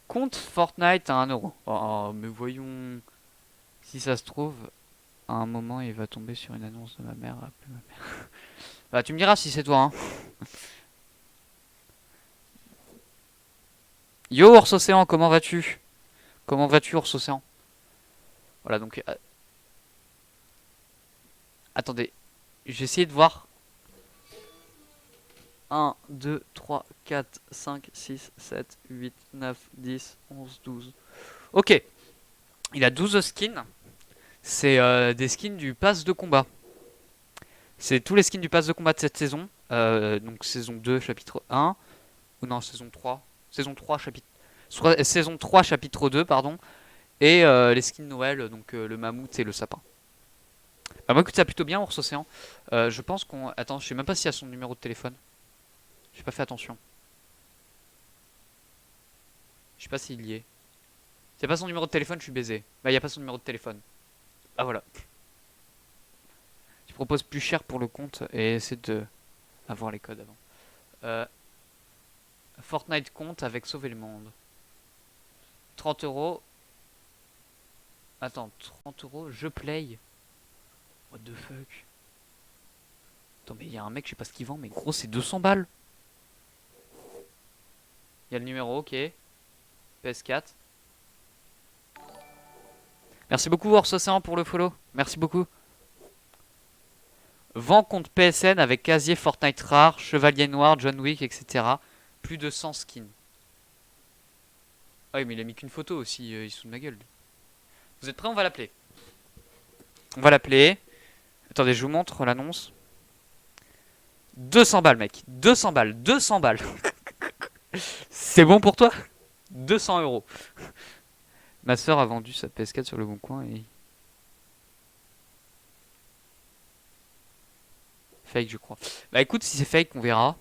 Compte Fortnite à 1 euro. Oh, mais voyons. Si ça se trouve, à un moment il va tomber sur une annonce de ma mère. Appeler ma mère. Bah tu me diras si c'est toi, hein. Yo Ours Océan, comment vas-tu? Comment vas-tu Ours Océan? Voilà donc. Attendez. J'ai essayé de voir. 1, 2, 3, 4, 5, 6, 7, 8, 9, 10, 11, 12. Ok. Il a 12 skins. C'est des skins du pass de combat. C'est tous les skins du pass de combat de cette saison. Donc saison 2, chapitre 1. Ou non, saison 3. Saison 3, chapitre... Saison 3, chapitre 2, pardon. Et les skins Noël, donc le mammouth et le sapin. Bah moi écoute ça plutôt bien, Ours Océan. Je pense qu'on... Attends, je sais même pas s'il y a son numéro de téléphone. J'ai pas fait attention. Je sais pas s'il y est. S'il y a pas son numéro de téléphone, je suis baisé. Bah, il y a pas son numéro de téléphone. Ah, voilà. Tu proposes plus cher pour le compte et essaie de avoir les codes avant. Fortnite compte avec Sauver le Monde. 30 euros. Attends, 30 euros, je play. What the fuck? Attends, mais il y a un mec, je sais pas ce qu'il vend, mais gros, c'est 200 balles. Il y a le numéro, ok. PS4. Merci beaucoup, Hors Océan, pour le follow. Merci beaucoup. Vend compte PSN avec casier Fortnite rare, chevalier noir, John Wick, etc. Plus de 100 skins. Ah oui, mais il a mis qu'une photo aussi, il se fout de ma gueule. Vous êtes prêts? On va l'appeler. On va l'appeler. Attendez, je vous montre l'annonce. 200 balles, mec. 200 balles. 200 balles. C'est bon pour toi? 200 euros. Ma soeur a vendu sa PS4 sur le bon coin et... Fake, je crois. Bah écoute, si c'est fake, on verra.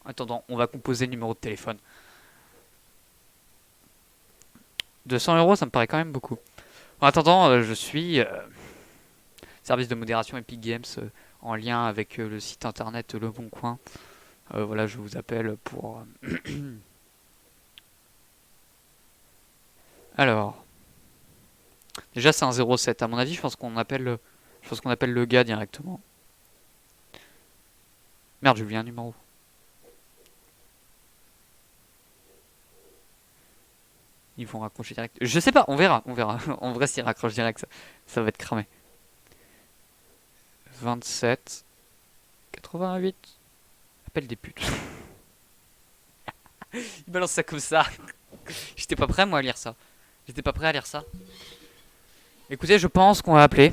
Attendant, on va composer le numéro de téléphone. 200 euros, ça me paraît quand même beaucoup. En attendant, je suis service de modération Epic Games en lien avec le site internet Le Bon Coin. Voilà, je vous appelle pour... Alors... Déjà, c'est un 07. À mon avis, je pense qu'on appelle, le gars directement. Merde, j'ai oublié un numéro. Ils vont raccrocher direct. Je sais pas, on verra, on verra. En vrai, s'ils raccrochent direct, ça va être cramé. 27 88. Appelle des putes. Il balance ça comme ça. J'étais pas prêt, moi, à lire ça. J'étais pas prêt à lire ça. Écoutez, je pense qu'on va appeler.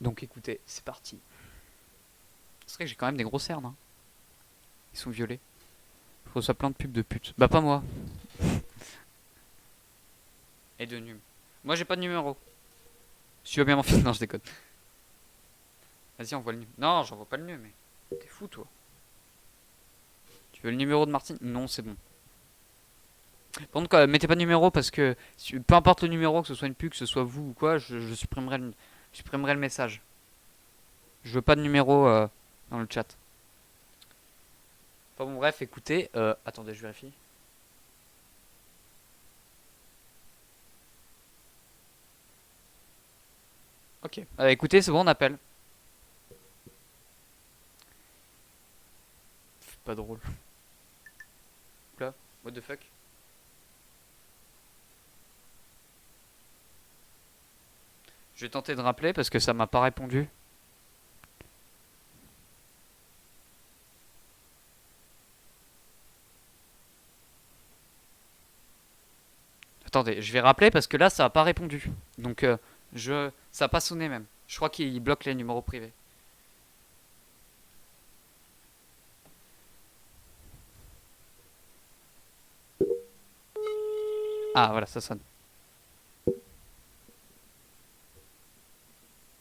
Donc, écoutez, c'est parti. C'est vrai que j'ai quand même des gros cernes. Hein. Ils sont violets. Je reçois plein de pubs de putes. Bah, pas moi. Et de num. Moi, j'ai pas de numéro. Si tu veux bien m'en faire. Non, je déconne. Vas-y, envoie le numéro. Non, j'envoie pas le numéro, mais. T'es fou, toi. Tu veux le numéro de Martine? Non, c'est bon. Par contre, mettez pas de numéro parce que peu importe le numéro, que ce soit une pub, que ce soit vous ou quoi, je supprimerai le message. Je veux pas de numéro dans le chat. Enfin bon, bref, écoutez. Attendez, je vérifie. Ok. Écoutez, c'est bon, on appelle. C'est pas drôle. Là, what the fuck? Je vais tenter de rappeler parce que ça m'a pas répondu. Attendez, je vais rappeler parce que là ça a pas répondu. Donc ça a pas sonné même. Je crois qu'il bloque les numéros privés. Ah, voilà, ça sonne.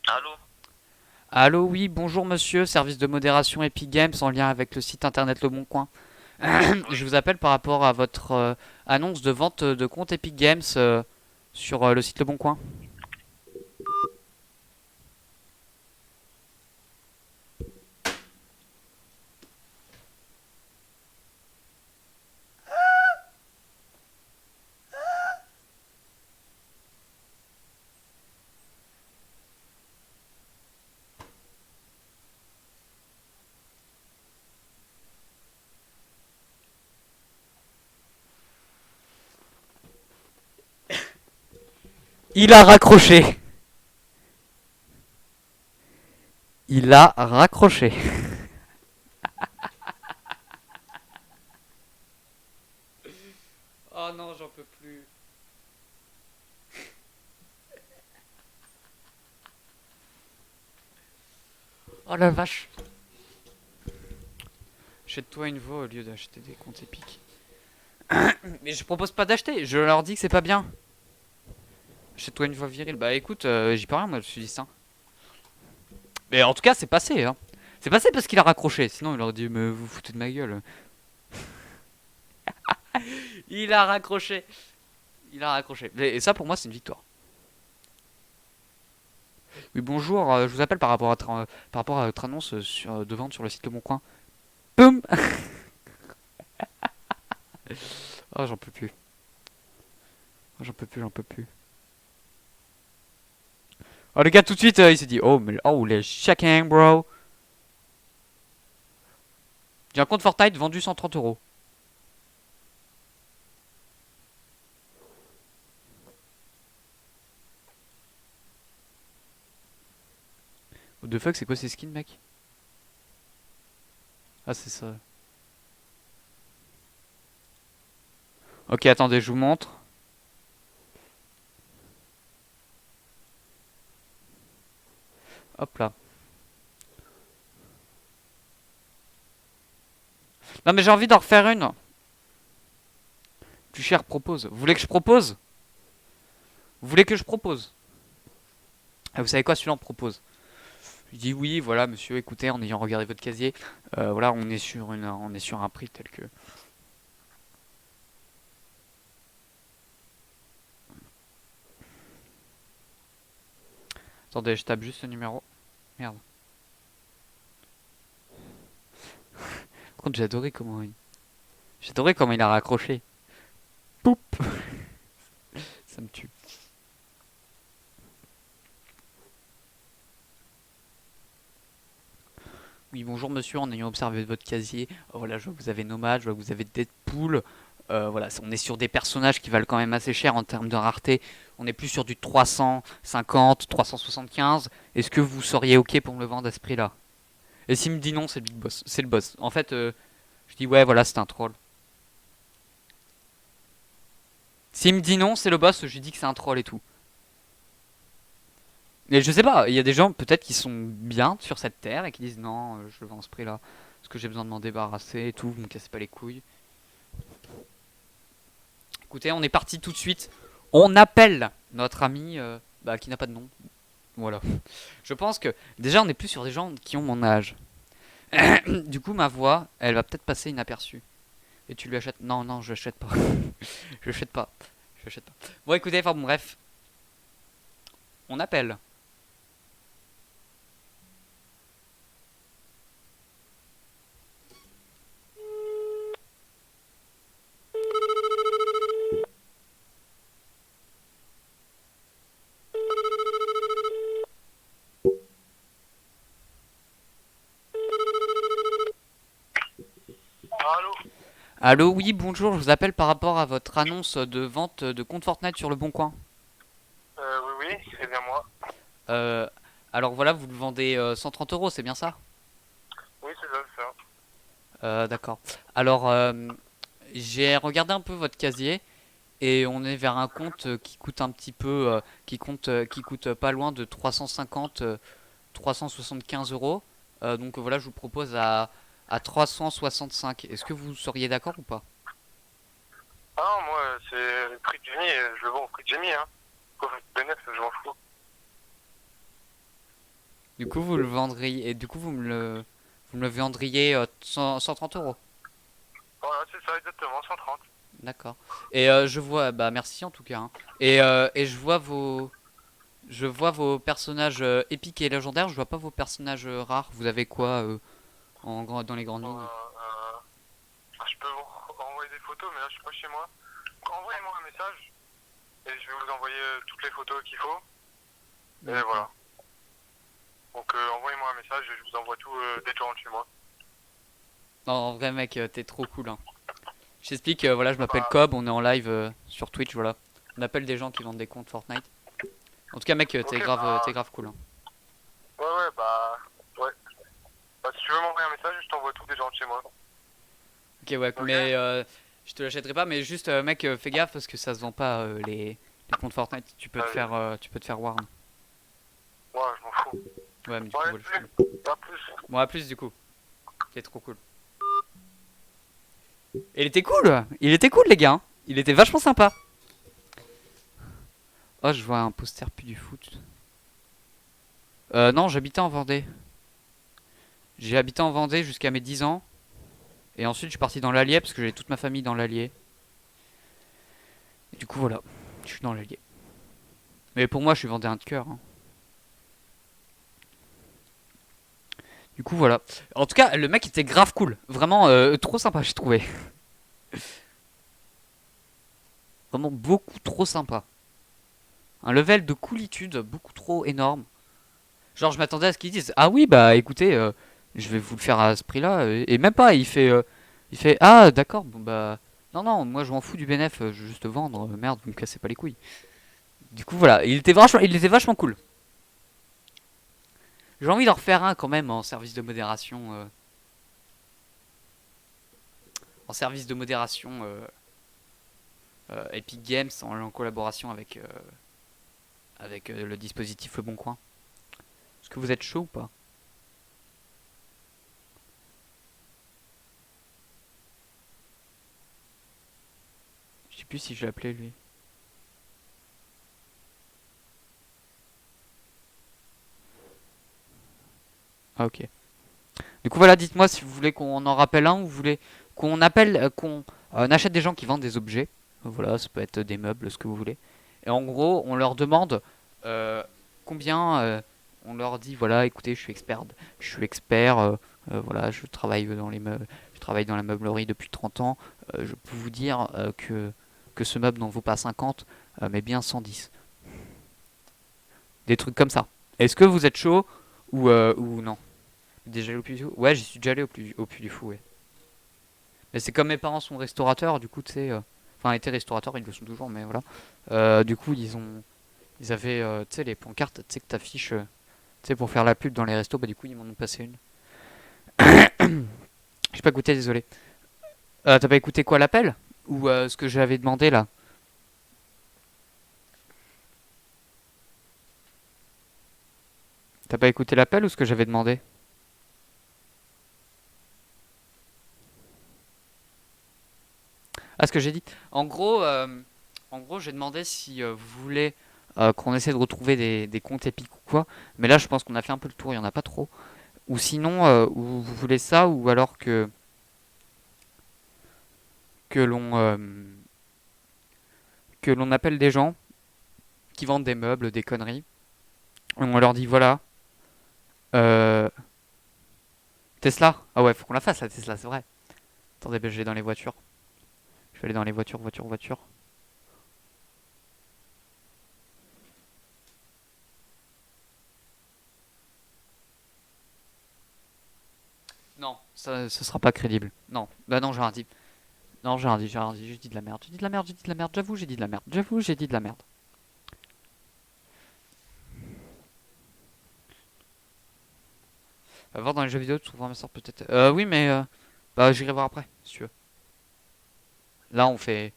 Allô? Allô, oui, bonjour monsieur, service de modération Epic Games en lien avec le site internet Le Bon Coin. Je vous appelle par rapport à votre annonce de vente de compte Epic Games sur le site Le Bon Coin. Il a raccroché. Il a raccroché. Oh non, j'en peux plus. Oh la vache. Achète-toi une voix au lieu d'acheter des comptes épiques. Mais je propose pas d'acheter, je leur dis que c'est pas bien. Achète-toi une voix virile. Bah écoute, j'y peux rien, moi, je suis distinct. Mais en tout cas, c'est passé, hein. C'est passé parce qu'il a raccroché. Sinon, il leur dit, mais vous foutez de ma gueule. Il a raccroché. Il a raccroché. Et ça, pour moi, c'est une victoire. Oui, bonjour. Je vous appelle par rapport à votre annonce de vente sur le site Le Bon Coin. Boum. Oh, j'en peux plus. Oh, j'en peux plus, j'en peux plus. Oh, le gars, tout de suite, il s'est dit, oh, mais oh, les checking, bro. J'ai un compte Fortnite vendu 130 euros. What the fuck, c'est quoi ces skins, mec? Ah, c'est ça. Ok, attendez, je vous montre. Hop là. Non, mais j'ai envie d'en refaire une. Plus cher propose. Vous voulez que je propose? Vous voulez que je propose? Ah, vous savez quoi, celui-là on propose. Je dis oui, voilà, monsieur, écoutez, en ayant regardé votre casier, voilà, on est sur un prix tel que. Attendez, je tape juste le numéro. Merde. Par contre, J'adorais comment il a raccroché. Poup. Ça me tue. Oui, bonjour monsieur, en ayant observé votre casier, voilà, je vois que vous avez Nomad, je vois que vous avez Deadpool. Voilà, on est sur des personnages qui valent quand même assez cher en termes de rareté. On est plus sur du 350, 375. Est-ce que vous seriez ok pour me le vendre à ce prix-là? Et s'il me dit non, c'est le big boss, c'est le boss. En fait, je dis ouais, voilà, c'est un troll. S'il me dit non, c'est le boss, je lui dis que c'est un troll et tout. Mais je sais pas, il y a des gens peut-être qui sont bien sur cette terre et qui disent non, je le vends à ce prix-là. Parce que j'ai besoin de m'en débarrasser et tout, vous me cassez pas les couilles. Écoutez, on est parti tout de suite. On appelle notre ami qui n'a pas de nom. Voilà. Je pense que déjà on est plus sur des gens qui ont mon âge. Du coup ma voix, elle va peut-être passer inaperçue. Et tu lui achètes? Non, non, je l'achète pas. Je l'achète pas. Je l'achète pas. Bon écoutez, enfin bon bref. On appelle. Allô? Allô, oui, bonjour, je vous appelle par rapport à votre annonce de vente de compte Fortnite sur Le Bon Coin. Oui, oui, c'est bien moi. Euh, alors voilà, vous le vendez 130 euros, c'est bien ça? Oui, c'est ça, c'est ça. D'accord. Alors, j'ai regardé un peu votre casier et on est vers un compte qui coûte un petit peu, qui coûte pas loin de 350, 375 euros. Donc voilà, je vous propose à 365. Est-ce que vous seriez d'accord ou pas? Ah non, moi, c'est le prix que j'ai mis, et je le vends au prix que j'ai mis, hein. Pour le bénéfice, je m'en fous. Du coup, vous le vendriez. Et du coup, vous me le vendriez 130 €. Voilà, c'est ça, exactement, 130. D'accord. Et je vois. Bah, merci en tout cas, hein. Et je vois vos. Je vois vos personnages épiques et légendaires. Je vois pas vos personnages rares. Vous avez quoi dans les grandes lignes? Je peux vous envoyer des photos, mais là, je suis pas chez moi. Envoyez-moi un message, et je vais vous envoyer toutes les photos qu'il faut. Et D'accord. voilà. Donc, envoyez-moi un message, et je vous envoie tout dès que je rentre chez moi. Non, en vrai, mec, t'es trop cool, hein. Je t'explique, voilà, je m'appelle Bah, Cobb, on est en live sur Twitch, voilà. On appelle des gens qui vendent des comptes Fortnite. En tout cas, mec, ok, bah, t'es grave cool, hein. ouais, bah, ouais. Bah, si tu veux m'envoyer un message, je t'envoie tout dès que je rentre chez moi. Ok, ouais, Ok. mais je te l'achèterai pas, mais juste, mec, fais gaffe parce que ça se vend pas les comptes Fortnite. Tu peux te faire warn. Ouais, je m'en fous. Ouais, mais du Bon, coup, allez, voilà. salut. À plus. Bon, à plus, du coup. T'es trop cool. Et il était cool, les gars, hein. Il était vachement sympa. Oh, je vois un poster plus du foot. Non, j'habitais en Vendée. J'ai habité en Vendée jusqu'à mes 10 ans. Et ensuite, je suis parti dans l'Allier parce que j'avais toute ma famille dans l'Allier. Et du coup, voilà. Je suis dans l'Allier. Mais pour moi, je suis vendéen de cœur, hein. Du coup, voilà. En tout cas, le mec était grave cool. Vraiment, trop sympa, j'ai trouvé. Vraiment beaucoup trop sympa. Un level de coolitude beaucoup trop énorme. Genre, je m'attendais à ce qu'ils disent: ah oui, bah écoutez, je vais vous le faire à ce prix-là. Et même pas, il fait: ah d'accord, bon bah. Non, non, moi je m'en fous du bénéf, je veux juste vendre. Merde, vous me cassez pas les couilles. Du coup, voilà, il était vachement cool. J'ai envie d'en refaire un quand même en service de modération. En service de modération Epic Games en collaboration avec le dispositif Le Bon Coin. Est-ce que vous êtes chaud ou pas? Je sais plus si je l'ai appelé lui. Ah, ok. Du coup voilà, dites-moi si vous voulez qu'on en rappelle un ou vous voulez qu'on appelle, qu'on achète des gens qui vendent des objets. Voilà, ça peut être des meubles, ce que vous voulez. Et en gros, on leur demande combien. On leur dit voilà, écoutez, je suis expert. Voilà, je travaille dans la meublerie depuis 30 ans. Je peux vous dire que ce meuble n'en vaut pas 50, mais bien 110. Des trucs comme ça. Est-ce que vous êtes chaud ou non? Déjà allé au Puy du Fou? Ouais, j'y suis déjà allé au Puy du Fou, ouais. Mais c'est comme mes parents sont restaurateurs, du coup, tu sais. Enfin, étaient restaurateurs, ils le sont toujours, mais voilà. Du coup, ils avaient, tu sais, les pancartes, tu sais, que t'affiches, tu sais, pour faire la pub dans les restos, bah du coup, ils m'en ont passé une. J'ai pas goûté, désolé. T'as pas écouté quoi, l'appel? Ou ce que j'avais demandé là? T'as pas écouté l'appel ou ce que j'avais demandé? Ah, ce que j'ai dit. En gros, j'ai demandé si vous voulez qu'on essaie de retrouver des comptes épiques ou quoi. Mais là, je pense qu'on a fait un peu le tour, il y en a pas trop. Ou sinon, ou vous voulez ça, ou alors que l'on que l'on appelle des gens qui vendent des meubles, des conneries. Et on leur dit voilà, euh, Tesla. Ah ouais, faut qu'on la fasse la Tesla, c'est vrai. Attendez, ben, je vais dans les voitures. Je vais aller dans les voitures. Non, ça sera pas crédible. Non, bah non, j'ai rien dit. Non, j'ai rien dit, j'ai dit de la merde, j'avoue, j'ai dit de la merde, j'ai dit de la merde. Va voir dans les jeux vidéo, tu trouveras ma soeur peut-être. Oui, mais bah j'irai voir après, si tu veux. Là, on fait.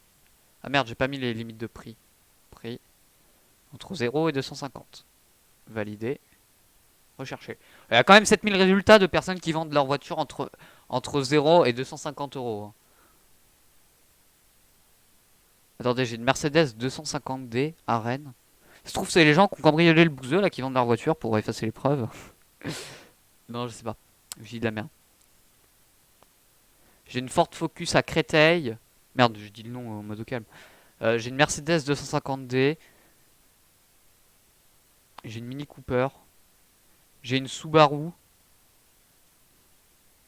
Ah merde, j'ai pas mis les limites de prix. Prix entre 0 et 250. Valider. Rechercher. Il y a quand même 7000 résultats de personnes qui vendent leur voiture entre 0 et 250 euros, hein. Attendez, j'ai une Mercedes 250D à Rennes. Ça se trouve, c'est les gens qui ont cambriolé le bouseux là qui vendent leur voiture pour effacer les preuves. Non, je sais pas. Je dis de la merde. J'ai une Ford Focus à Créteil. Merde, je dis le nom au mode au calme. J'ai une Mercedes 250D. J'ai une Mini Cooper. J'ai une Subaru.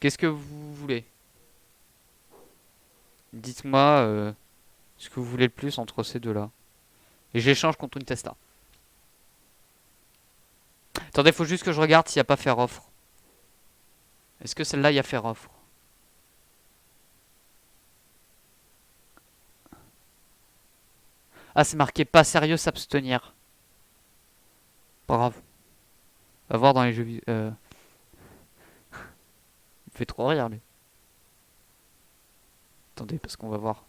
Qu'est-ce que vous voulez? Dites-moi ce que vous voulez le plus entre ces deux-là. Et j'échange contre une Tesla. Attendez, faut juste que je regarde s'il n'y a pas faire offre. Est-ce que celle-là, il y a faire offre? Ah, c'est marqué pas sérieux s'abstenir. Pas grave. Va voir dans les jeux vidéo. Il me fait trop rire, lui. Attendez, parce qu'on va voir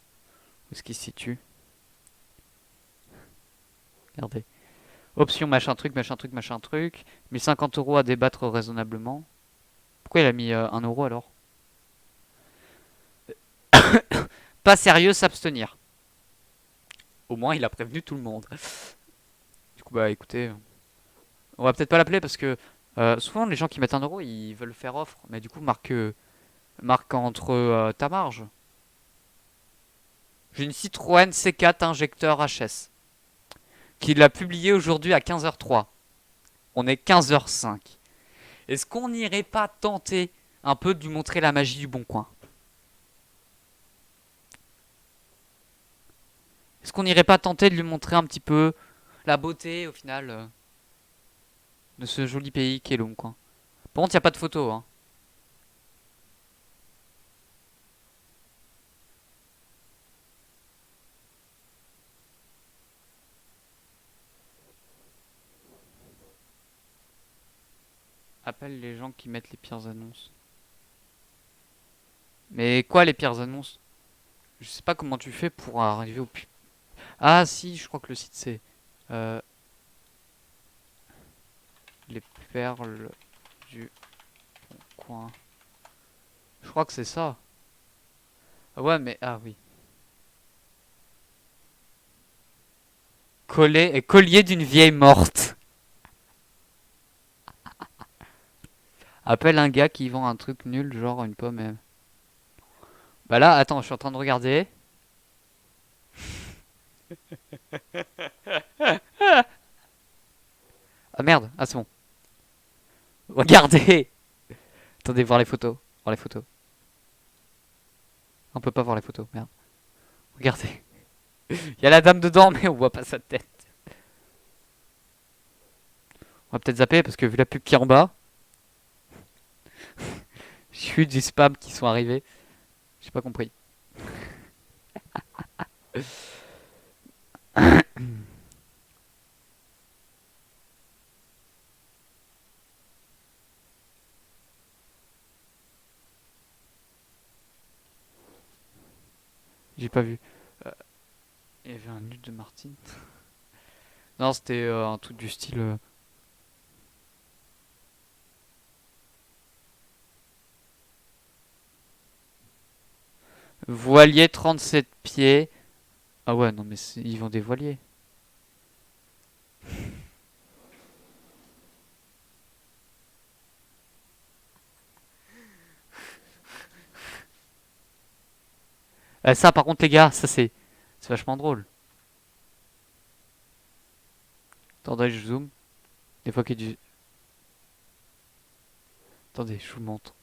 où est-ce qu'il se situe. Regardez. Option machin truc, machin truc, machin truc. 1050 € à débattre raisonnablement. Pourquoi il a mis 1 euro alors? Pas sérieux s'abstenir. Au moins, il a prévenu tout le monde. Du coup, bah écoutez, on va peut-être pas l'appeler parce que souvent les gens qui mettent 1 euro, ils veulent faire offre. Mais du coup, marque entre ta marge. J'ai une Citroën C4 injecteur HS qui l'a publié aujourd'hui à 15h03. On est 15h05. Est-ce qu'on n'irait pas tenter un peu de lui montrer la magie du bon coin? Est-ce qu'on n'irait pas tenter de lui montrer un petit peu la beauté au final de ce joli pays qui est le Bon Coin? Par contre, il n'y a pas de photo, hein. Appelle les gens qui mettent les pires annonces. Mais quoi les pires annonces? Je sais pas comment tu fais pour arriver au... Ah si, je crois que le site c'est... euh, les perles du Bon Coin. Je crois que c'est ça. Ah ouais, mais... Ah oui. Collier d'une vieille morte. Appelle un gars qui vend un truc nul, genre une pomme. Bah là, attends, je suis en train de regarder. Ah merde, ah c'est bon. Regardez. Attendez, voir les photos. Voir les photos. On peut pas voir les photos, merde. Regardez. Il y a la dame dedans, mais on voit pas sa tête. On va peut-être zapper parce que vu la pub qui est en bas, j'ai eu du spam qui sont arrivés. J'ai pas compris. J'ai pas vu. Il y avait un nul de Martine. Non, c'était un truc du style. Voilier 37 pieds. Ah ouais, non, mais ils vendent des voiliers. Ça, par contre, les gars, ça c'est vachement drôle. Attendez, je zoome. Des fois qu'il y a du. Attendez, je vous le montre.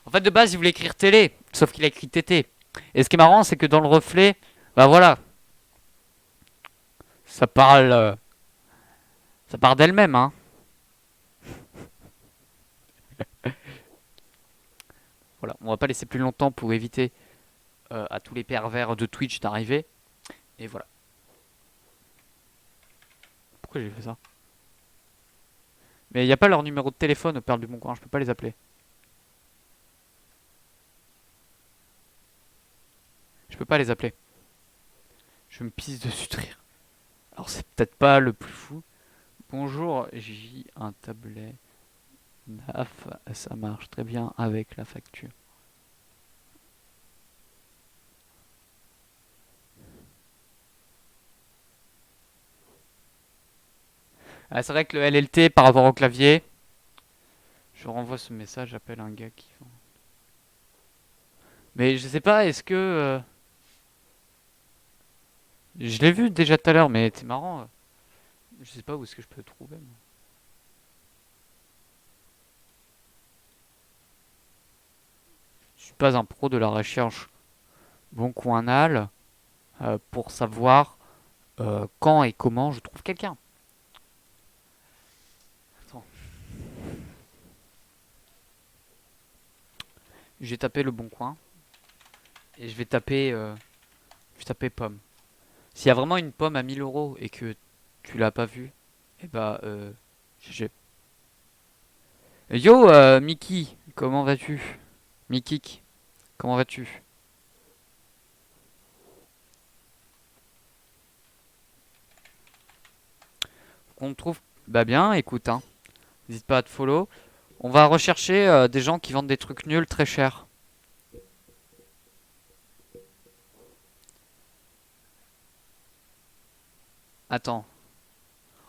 En fait, de base, il voulait écrire télé, sauf qu'il a écrit TT. Et ce qui est marrant, c'est que dans le reflet, bah voilà, ça parle, ça part d'elle-même, hein. Voilà, on va pas laisser plus longtemps pour éviter à tous les pervers de Twitch d'arriver. Et voilà. Pourquoi j'ai fait ça? Mais il n'y a pas leur numéro de téléphone au Perles du Bon Coin, je peux pas les appeler. Je peux pas les appeler. Je me pisse dessus de rire. Alors c'est peut-être pas le plus fou. Bonjour, j'ai un tablet NAF, ça marche très bien avec la facture. Ah, c'est vrai que le LLT par rapport au clavier. Je renvoie ce message, j'appelle un gars qui vend. Mais je sais pas, est-ce que... Je l'ai vu déjà tout à l'heure, mais c'est marrant. Je sais pas où est-ce que je peux le trouver, moi. Je suis pas un pro de la recherche bon coinal pour savoir quand et comment je trouve quelqu'un. Attends. J'ai tapé le bon coin et je vais taper pomme. S'il y a vraiment une pomme à 1000 euros et que tu l'as pas vue, eh bah GG. Yo Mickey, comment vas-tu? Mikik, comment vas-tu? On trouve... Bah bien, écoute, hein. N'hésite pas à te follow. On va rechercher des gens qui vendent des trucs nuls très chers. Attends.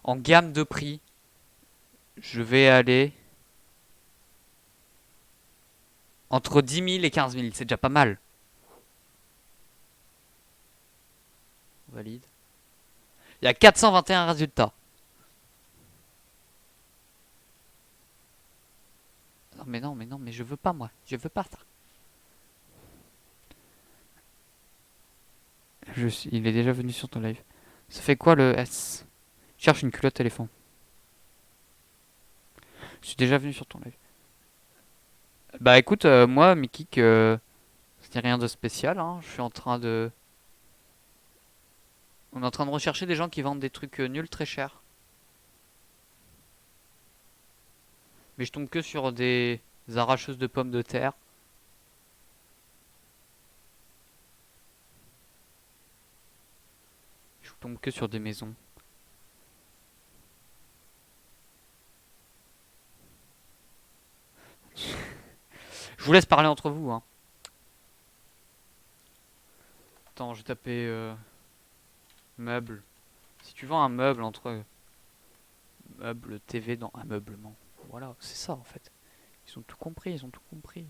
En gamme de prix, je vais aller entre 10 000 et 15 000. C'est déjà pas mal. Valide. Il y a 421 résultats. Non mais non, mais non, mais je veux pas moi. Je veux pas ça. Il est déjà venu sur ton live. Ça fait quoi le S? Cherche une culotte éléphant. Je suis déjà venu sur ton live. Bah écoute, moi, Mikik, c'est rien de spécial, hein. Je suis en train de... On est en train de rechercher des gens qui vendent des trucs nuls très chers. Mais je tombe que sur des arracheuses de pommes de terre. Je tombe que sur des maisons. Je vous laisse parler entre vous, hein. Attends, je vais taper meuble. Si tu vends un meuble entre meuble TV dans ameublement. Voilà, c'est ça en fait. Ils ont tout compris, ils ont tout compris.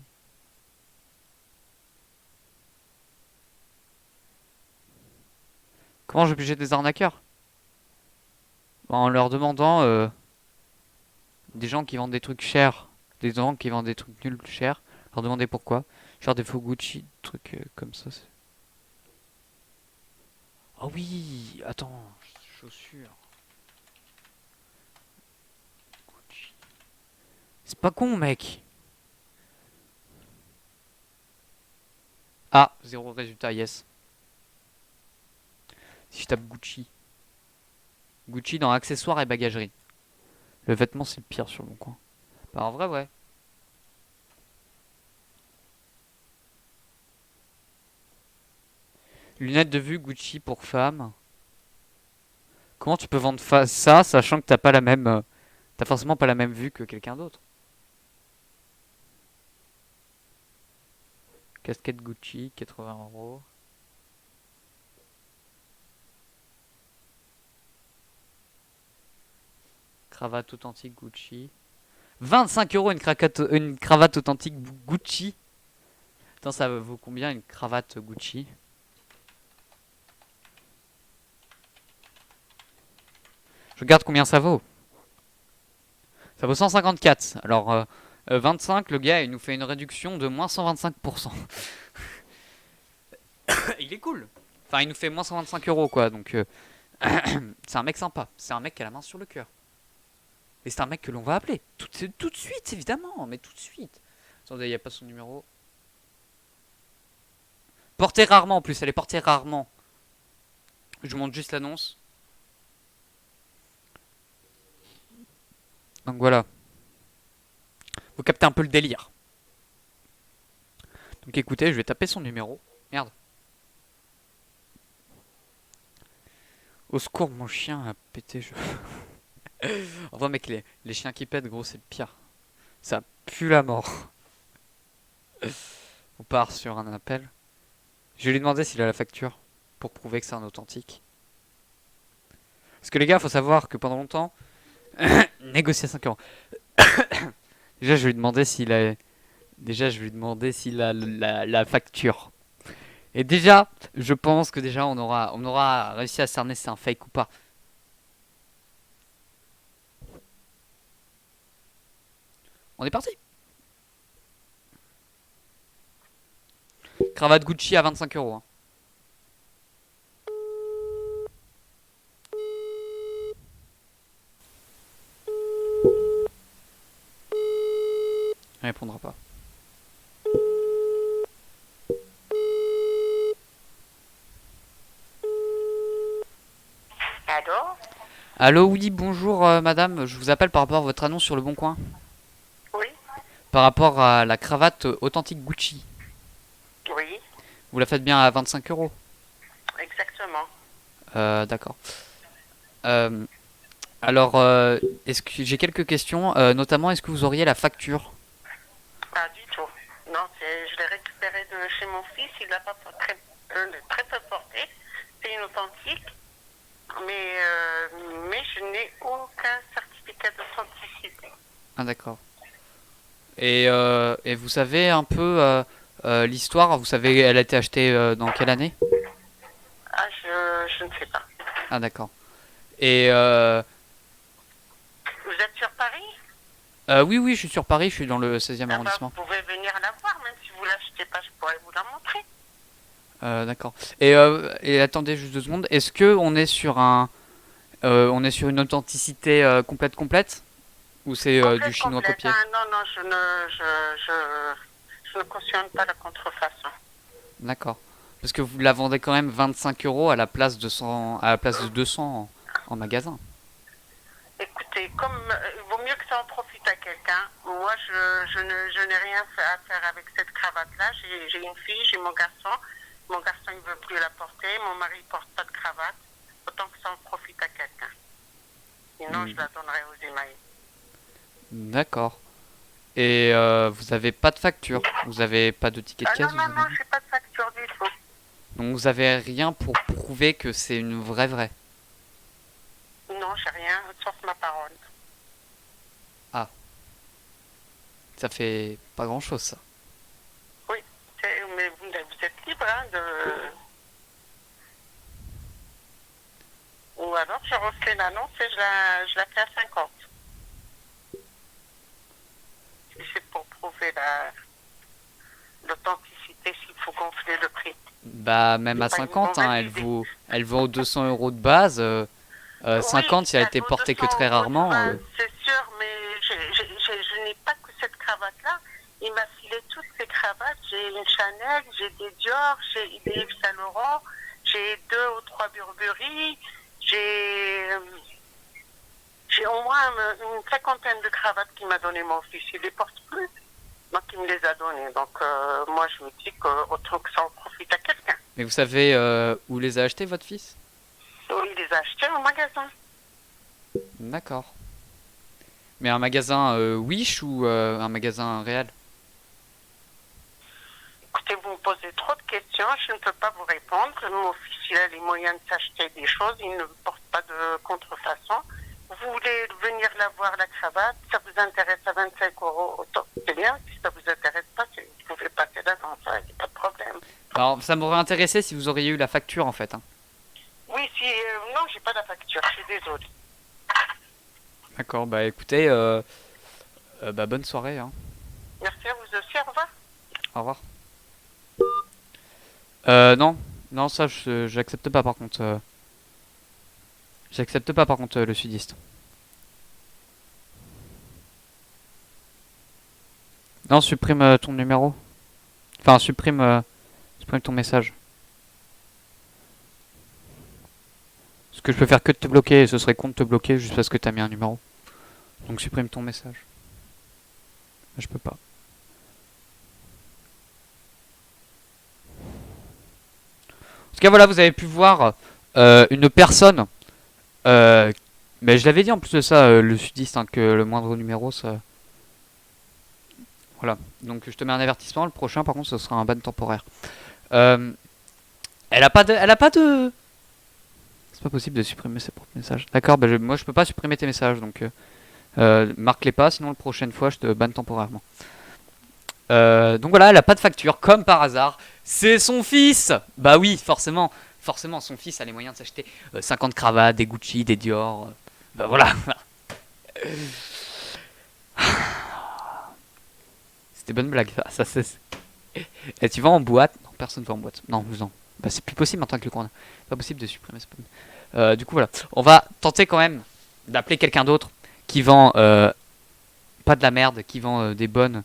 Comment je vais piéger des arnaqueurs? En leur demandant des gens qui vendent des trucs chers, des gens qui vendent des trucs nuls chers, leur demander pourquoi. Genre des faux Gucci, des trucs comme ça. Oh oui, attends, chaussures. Gucci. C'est pas con, mec. Ah, zéro résultat, yes. Si je tape Gucci. Gucci dans accessoires et bagagerie. Le vêtement, c'est le pire sur mon coin. Bah, en vrai, ouais. Lunettes de vue Gucci pour femmes. Comment tu peux vendre ça, sachant que t'as pas la même... t'as forcément pas la même vue que quelqu'un d'autre. Casquette Gucci, 80 euros. Cravate authentique Gucci. 25 euros une cravate authentique Gucci. Attends, ça vaut combien une cravate Gucci? Je regarde combien ça vaut. Ça vaut 154. Alors, 25, le gars, il nous fait une réduction de moins 125%. Il est cool. Enfin, il nous fait moins 125 euros, quoi. Donc, c'est un mec sympa. C'est un mec qui a la main sur le cœur. Et c'est un mec que l'on va appeler. Tout de suite, évidemment. Mais tout de suite. Attendez, il n'y a pas son numéro. Portée rarement, en plus. Elle est portée rarement. Je vous montre juste l'annonce. Donc voilà. Vous captez un peu le délire. Donc écoutez, je vais taper son numéro. Merde. Au secours, mon chien a pété. En vrai, mec, les chiens qui pètent, gros, c'est le pire. Ça pue la mort. On part sur un appel. Je vais lui demander s'il a la facture pour prouver que c'est un authentique. Parce que les gars, faut savoir que pendant longtemps, Négocier 5 euros. Déjà, je vais lui demander s'il a... Déjà, je vais lui demander s'il a la facture. Et déjà, je pense que déjà, on aura réussi à cerner si c'est un fake ou pas. On est parti. Cravate Gucci à 25 euros. Hein. Il répondra pas. Allô? Allô, oui, bonjour madame. Je vous appelle par rapport à votre annonce sur Le Bon Coin. Oui, Par rapport à la cravate authentique Gucci. oui, Vous la faites bien à 25 euros. exactement. D'accord. Euh, alors, est-ce que j'ai quelques questions, notamment est-ce que vous auriez la facture? Pas du tout. Non, je l'ai récupéré de chez mon fils, il l'a pas très peu porté. C'est une authentique, mais je n'ai aucun certificat d'authenticité. Ah d'accord. Et vous savez un peu l'histoire? Vous savez, elle a été achetée dans quelle année? Ah, je ne sais pas. Ah d'accord. Et Vous êtes sur Paris? oui, oui, je suis sur Paris, je suis dans le 16e Ah bah, arrondissement. vous pouvez venir la voir, même si vous ne l'achetez pas, je pourrais vous la montrer. D'accord. Et attendez juste 2 secondes. Est-ce que on est sur une authenticité complète ou c'est du Complète, chinois complète. copié? Ah, non, non, je ne cautionne pas la contrefaçon. D'accord. Parce que vous la vendez quand même 25 euros à la place de 200 en magasin. Écoutez, il vaut mieux que ça en profite à quelqu'un. Moi, je n'ai rien à faire avec cette cravate-là. J'ai une fille, j'ai mon garçon. Mon garçon, il ne veut plus la porter. Mon mari ne porte pas de cravate. Autant que ça en profite à quelqu'un. Sinon, je la donnerai aux émaillés. D'accord. Et vous avez pas de facture, vous avez pas de ticket de Ah caisse, non, non, vous non, avez... je n'ai pas de facture du tout. Donc vous avez rien pour prouver que c'est une vraie. Non, j'ai rien, sauf ma parole. Ça fait pas grand chose ça. Oui, mais vous êtes libre hein, de... Ou alors, je refais l'annonce et je la fais à 50. Si c'est pour prouver l'authenticité, s'il faut gonfler le prix. Bah même à C'est pas une 50, hein, mauvaise idée. elle vaut 200 euros de base. 50 si elle a été vaut portée que 200 très euros de rarement. base, c'est sûr, mais je n'ai pas que cette cravate-là. Il m'a filé toutes ces cravates. J'ai une Chanel, j'ai des Dior, j'ai des Yves Saint Laurent, j'ai 2 ou 3 Burberry, j'ai au moins une cinquantaine de cravates qu'il m'a donné mon fils. Il ne les porte plus, donc il me les a données. Donc moi je me dis qu'autant que ça en profite à quelqu'un. Mais vous savez où les a achetés votre fils? Donc, il les a achetés au magasin. D'accord. Mais un magasin Wish ou un magasin réel? Écoutez, vous me posez trop de questions, je ne peux pas vous répondre. Mon fils, il a les moyens de s'acheter des choses, il ne porte pas de contrefaçon. Vous voulez venir la voir, la cravate, ça vous intéresse à 25 euros, c'est bien. Si ça vous intéresse pas, vous pouvez passer l'avant, ça, il n'y a pas de problème. Alors ça m'aurait intéressé si vous auriez eu la facture en fait. Hein. Oui, non, j'ai pas la facture, je suis désolée. D'accord, bah écoutez, bah bonne soirée. Hein. Merci à vous aussi, au revoir. Au revoir. Non, non, ça j'accepte pas par contre. J'accepte pas par contre le sudiste. Non, supprime ton numéro. Enfin, supprime ton message. Parce que je peux faire que de te bloquer et ce serait con de te bloquer juste parce que t'as mis un numéro. Donc supprime ton message. Je peux pas. En tout cas, voilà, vous avez pu voir une personne. Mais je l'avais dit en plus de ça, le sudiste, hein, que le moindre numéro, ça. Voilà. Donc je te mets un avertissement. Le prochain, par contre, ce sera un ban temporaire. Elle a pas de. C'est pas possible de supprimer ses propres messages. D'accord, bah moi je peux pas supprimer tes messages, donc marque-les pas, sinon la prochaine fois je te banne temporairement. Donc voilà, elle a pas de facture, comme par hasard. C'est son fils. Bah oui, forcément. Forcément, son fils a les moyens de s'acheter 50 cravates, des Gucci, des Dior. Bah voilà. C'était bonne blague. Ça, et tu vas en boîte? Non, personne va en boîte. Non, non. Bah c'est plus possible en tant que le corona. Pas possible de supprimer ce du coup voilà. On va tenter quand même d'appeler quelqu'un d'autre qui vend pas de la merde, qui vend des bonnes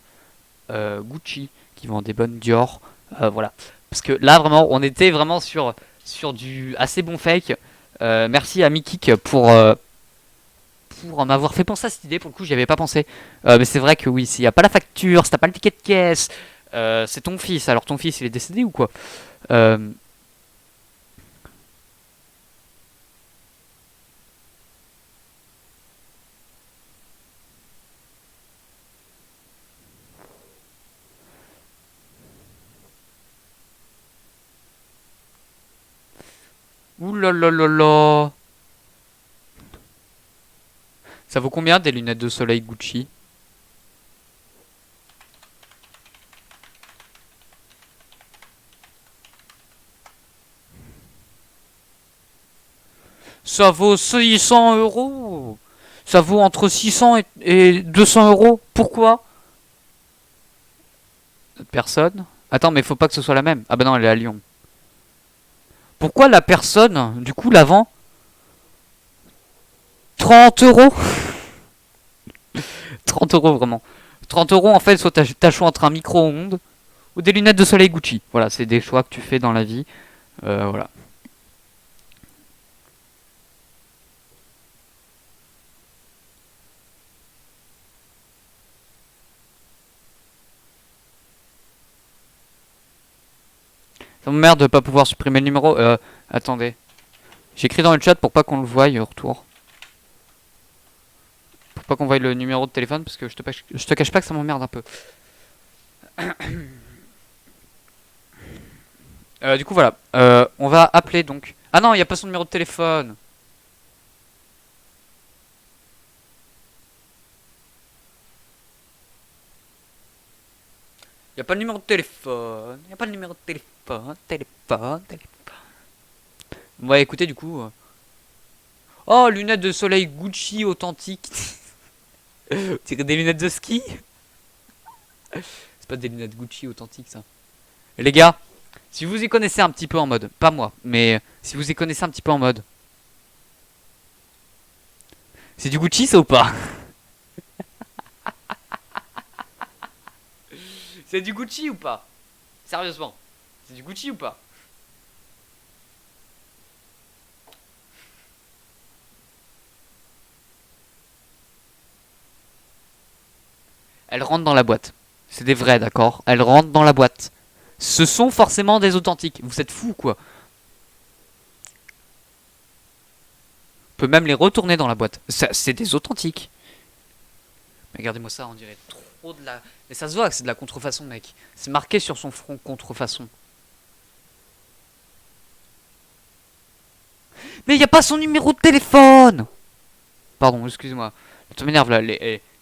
Gucci, qui vend des bonnes Dior. Voilà. Parce que là vraiment on était vraiment sur du assez bon fake. Merci à Mikik pour m'avoir fait penser à cette idée. Pour le coup j'y avais pas pensé. Mais c'est vrai que oui, s'il n'y a pas la facture, si t'as pas le ticket de caisse, c'est ton fils. Alors ton fils il est décédé ou quoi? Ouh là là là là. Ça vaut combien des lunettes de soleil Gucci? Ça vaut 600 euros. Ça vaut entre 600 et 200 euros. Pourquoi? Personne. Attends, mais faut pas que ce soit la même. Ah bah non, elle est à Lyon. Pourquoi la personne, du coup, la vend 30 euros? 30 euros vraiment. 30 euros en fait, soit t'as choix entre un micro-ondes ou des lunettes de soleil Gucci. Voilà, c'est des choix que tu fais dans la vie. Voilà. Ça m'emmerde de pas pouvoir supprimer le numéro. Attendez. J'écris dans le chat pour pas qu'on le voie au retour. Pour pas qu'on voie le numéro de téléphone parce que je te cache pas que ça m'emmerde un peu. Du coup voilà. On va appeler donc. Ah non, il n'y a pas son numéro de téléphone. Y a pas le numéro de téléphone. Y a pas le numéro de téléphone. Téléphone. Ouais, écoutez, du coup. Oh, lunettes de soleil Gucci authentiques. C'est des lunettes de ski? C'est pas des lunettes Gucci authentiques, ça. Et les gars, si vous y connaissez un petit peu en mode, pas moi, mais si vous y connaissez un petit peu en mode, c'est du Gucci ça ou pas? C'est du Gucci ou pas? Sérieusement, c'est du Gucci ou pas? Elles rentrent dans la boîte. C'est des vrais, d'accord? Elles rentrent dans la boîte. Ce sont forcément des authentiques. Vous êtes fous, quoi. On peut même les retourner dans la boîte. C'est des authentiques. Mais regardez-moi ça, on dirait trop de la... Mais ça se voit que c'est de la contrefaçon, mec. C'est marqué sur son front contrefaçon. Mais il n'y a pas son numéro de téléphone! Pardon, excuse-moi. Ça m'énerve là.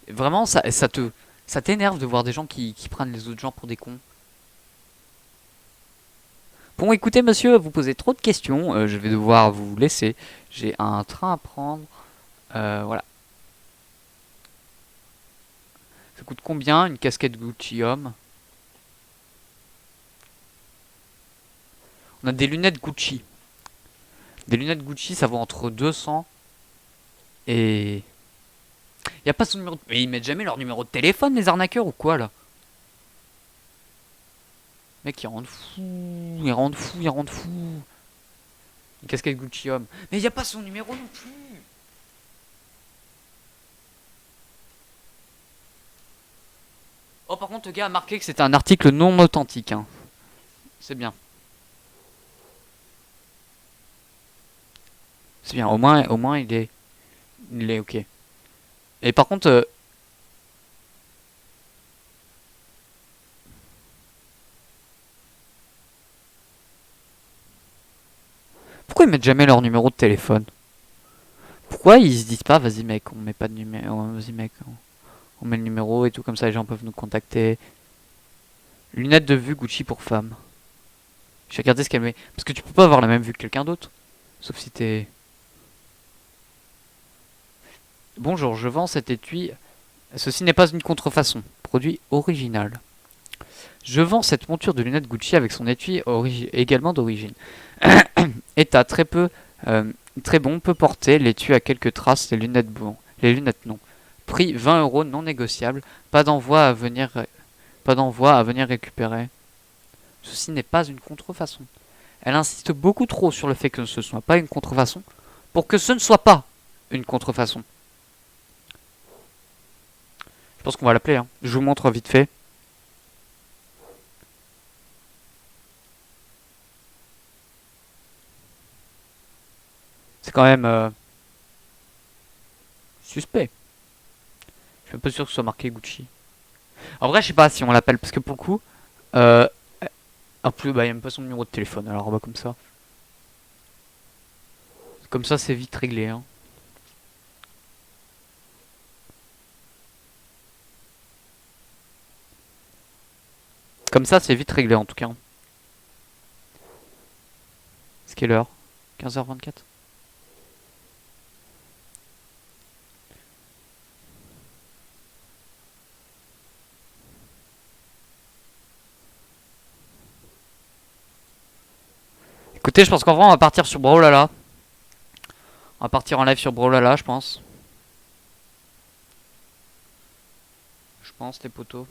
Vraiment, ça t'énerve de voir des gens qui prennent les autres gens pour des cons. Bon, écoutez, monsieur, vous posez trop de questions. Je vais devoir vous laisser. J'ai un train à prendre. Voilà. Ça coûte combien une casquette Gucci homme? On a des lunettes Gucci. Des lunettes Gucci, ça vaut entre 200 et... Y a pas son numéro de... Mais ils mettent jamais leur numéro de téléphone, les arnaqueurs, ou quoi, là? Mec, ils rendent fou. Ils rendent fou, ils rendent fou. Une casquette Gucci homme. Mais y a pas son numéro non plus. Oh, par contre, le gars a marqué que c'était un article non authentique. Hein. C'est bien. C'est bien. Au moins il est ok. Et par contre... pourquoi ils mettent jamais leur numéro de téléphone? Pourquoi ils se disent pas, vas-y mec, on met pas de numéro, vas-y mec, on met le numéro et tout, comme ça les gens peuvent nous contacter. Lunettes de vue Gucci pour femmes. Je vais regarder ce qu'elle met. Parce que tu peux pas avoir la même vue que quelqu'un d'autre. Sauf si t'es... Bonjour, je vends cet étui. Ceci n'est pas une contrefaçon. Produit original. Je vends cette monture de lunettes Gucci avec son étui également d'origine. État très peu... très bon, peu porté. L'étui a quelques traces, les lunettes bon. Les lunettes non. Prix 20 € non négociable. Pas d'envoi à venir... Pas d'envoi à venir récupérer. Ceci n'est pas une contrefaçon. Elle insiste beaucoup trop sur le fait que ce ne soit pas une contrefaçon pour que ce ne soit pas une contrefaçon. Je pense qu'on va l'appeler. Hein. Je vous montre vite fait. C'est quand même suspect. Je suis un peu sûr que ce soit marqué Gucci. En vrai, je sais pas si on l'appelle parce que pour le coup, en plus, bah, il n'y a même pas son numéro de téléphone. Alors, on va comme ça. Comme ça, c'est vite réglé. Hein. Comme ça, c'est vite réglé en tout cas. C'est quelle heure? 15h24. Écoutez, je pense qu'en vrai, on va partir sur Brawlhalla. On va partir en live sur Brawlhalla, je pense. Je pense, les potos.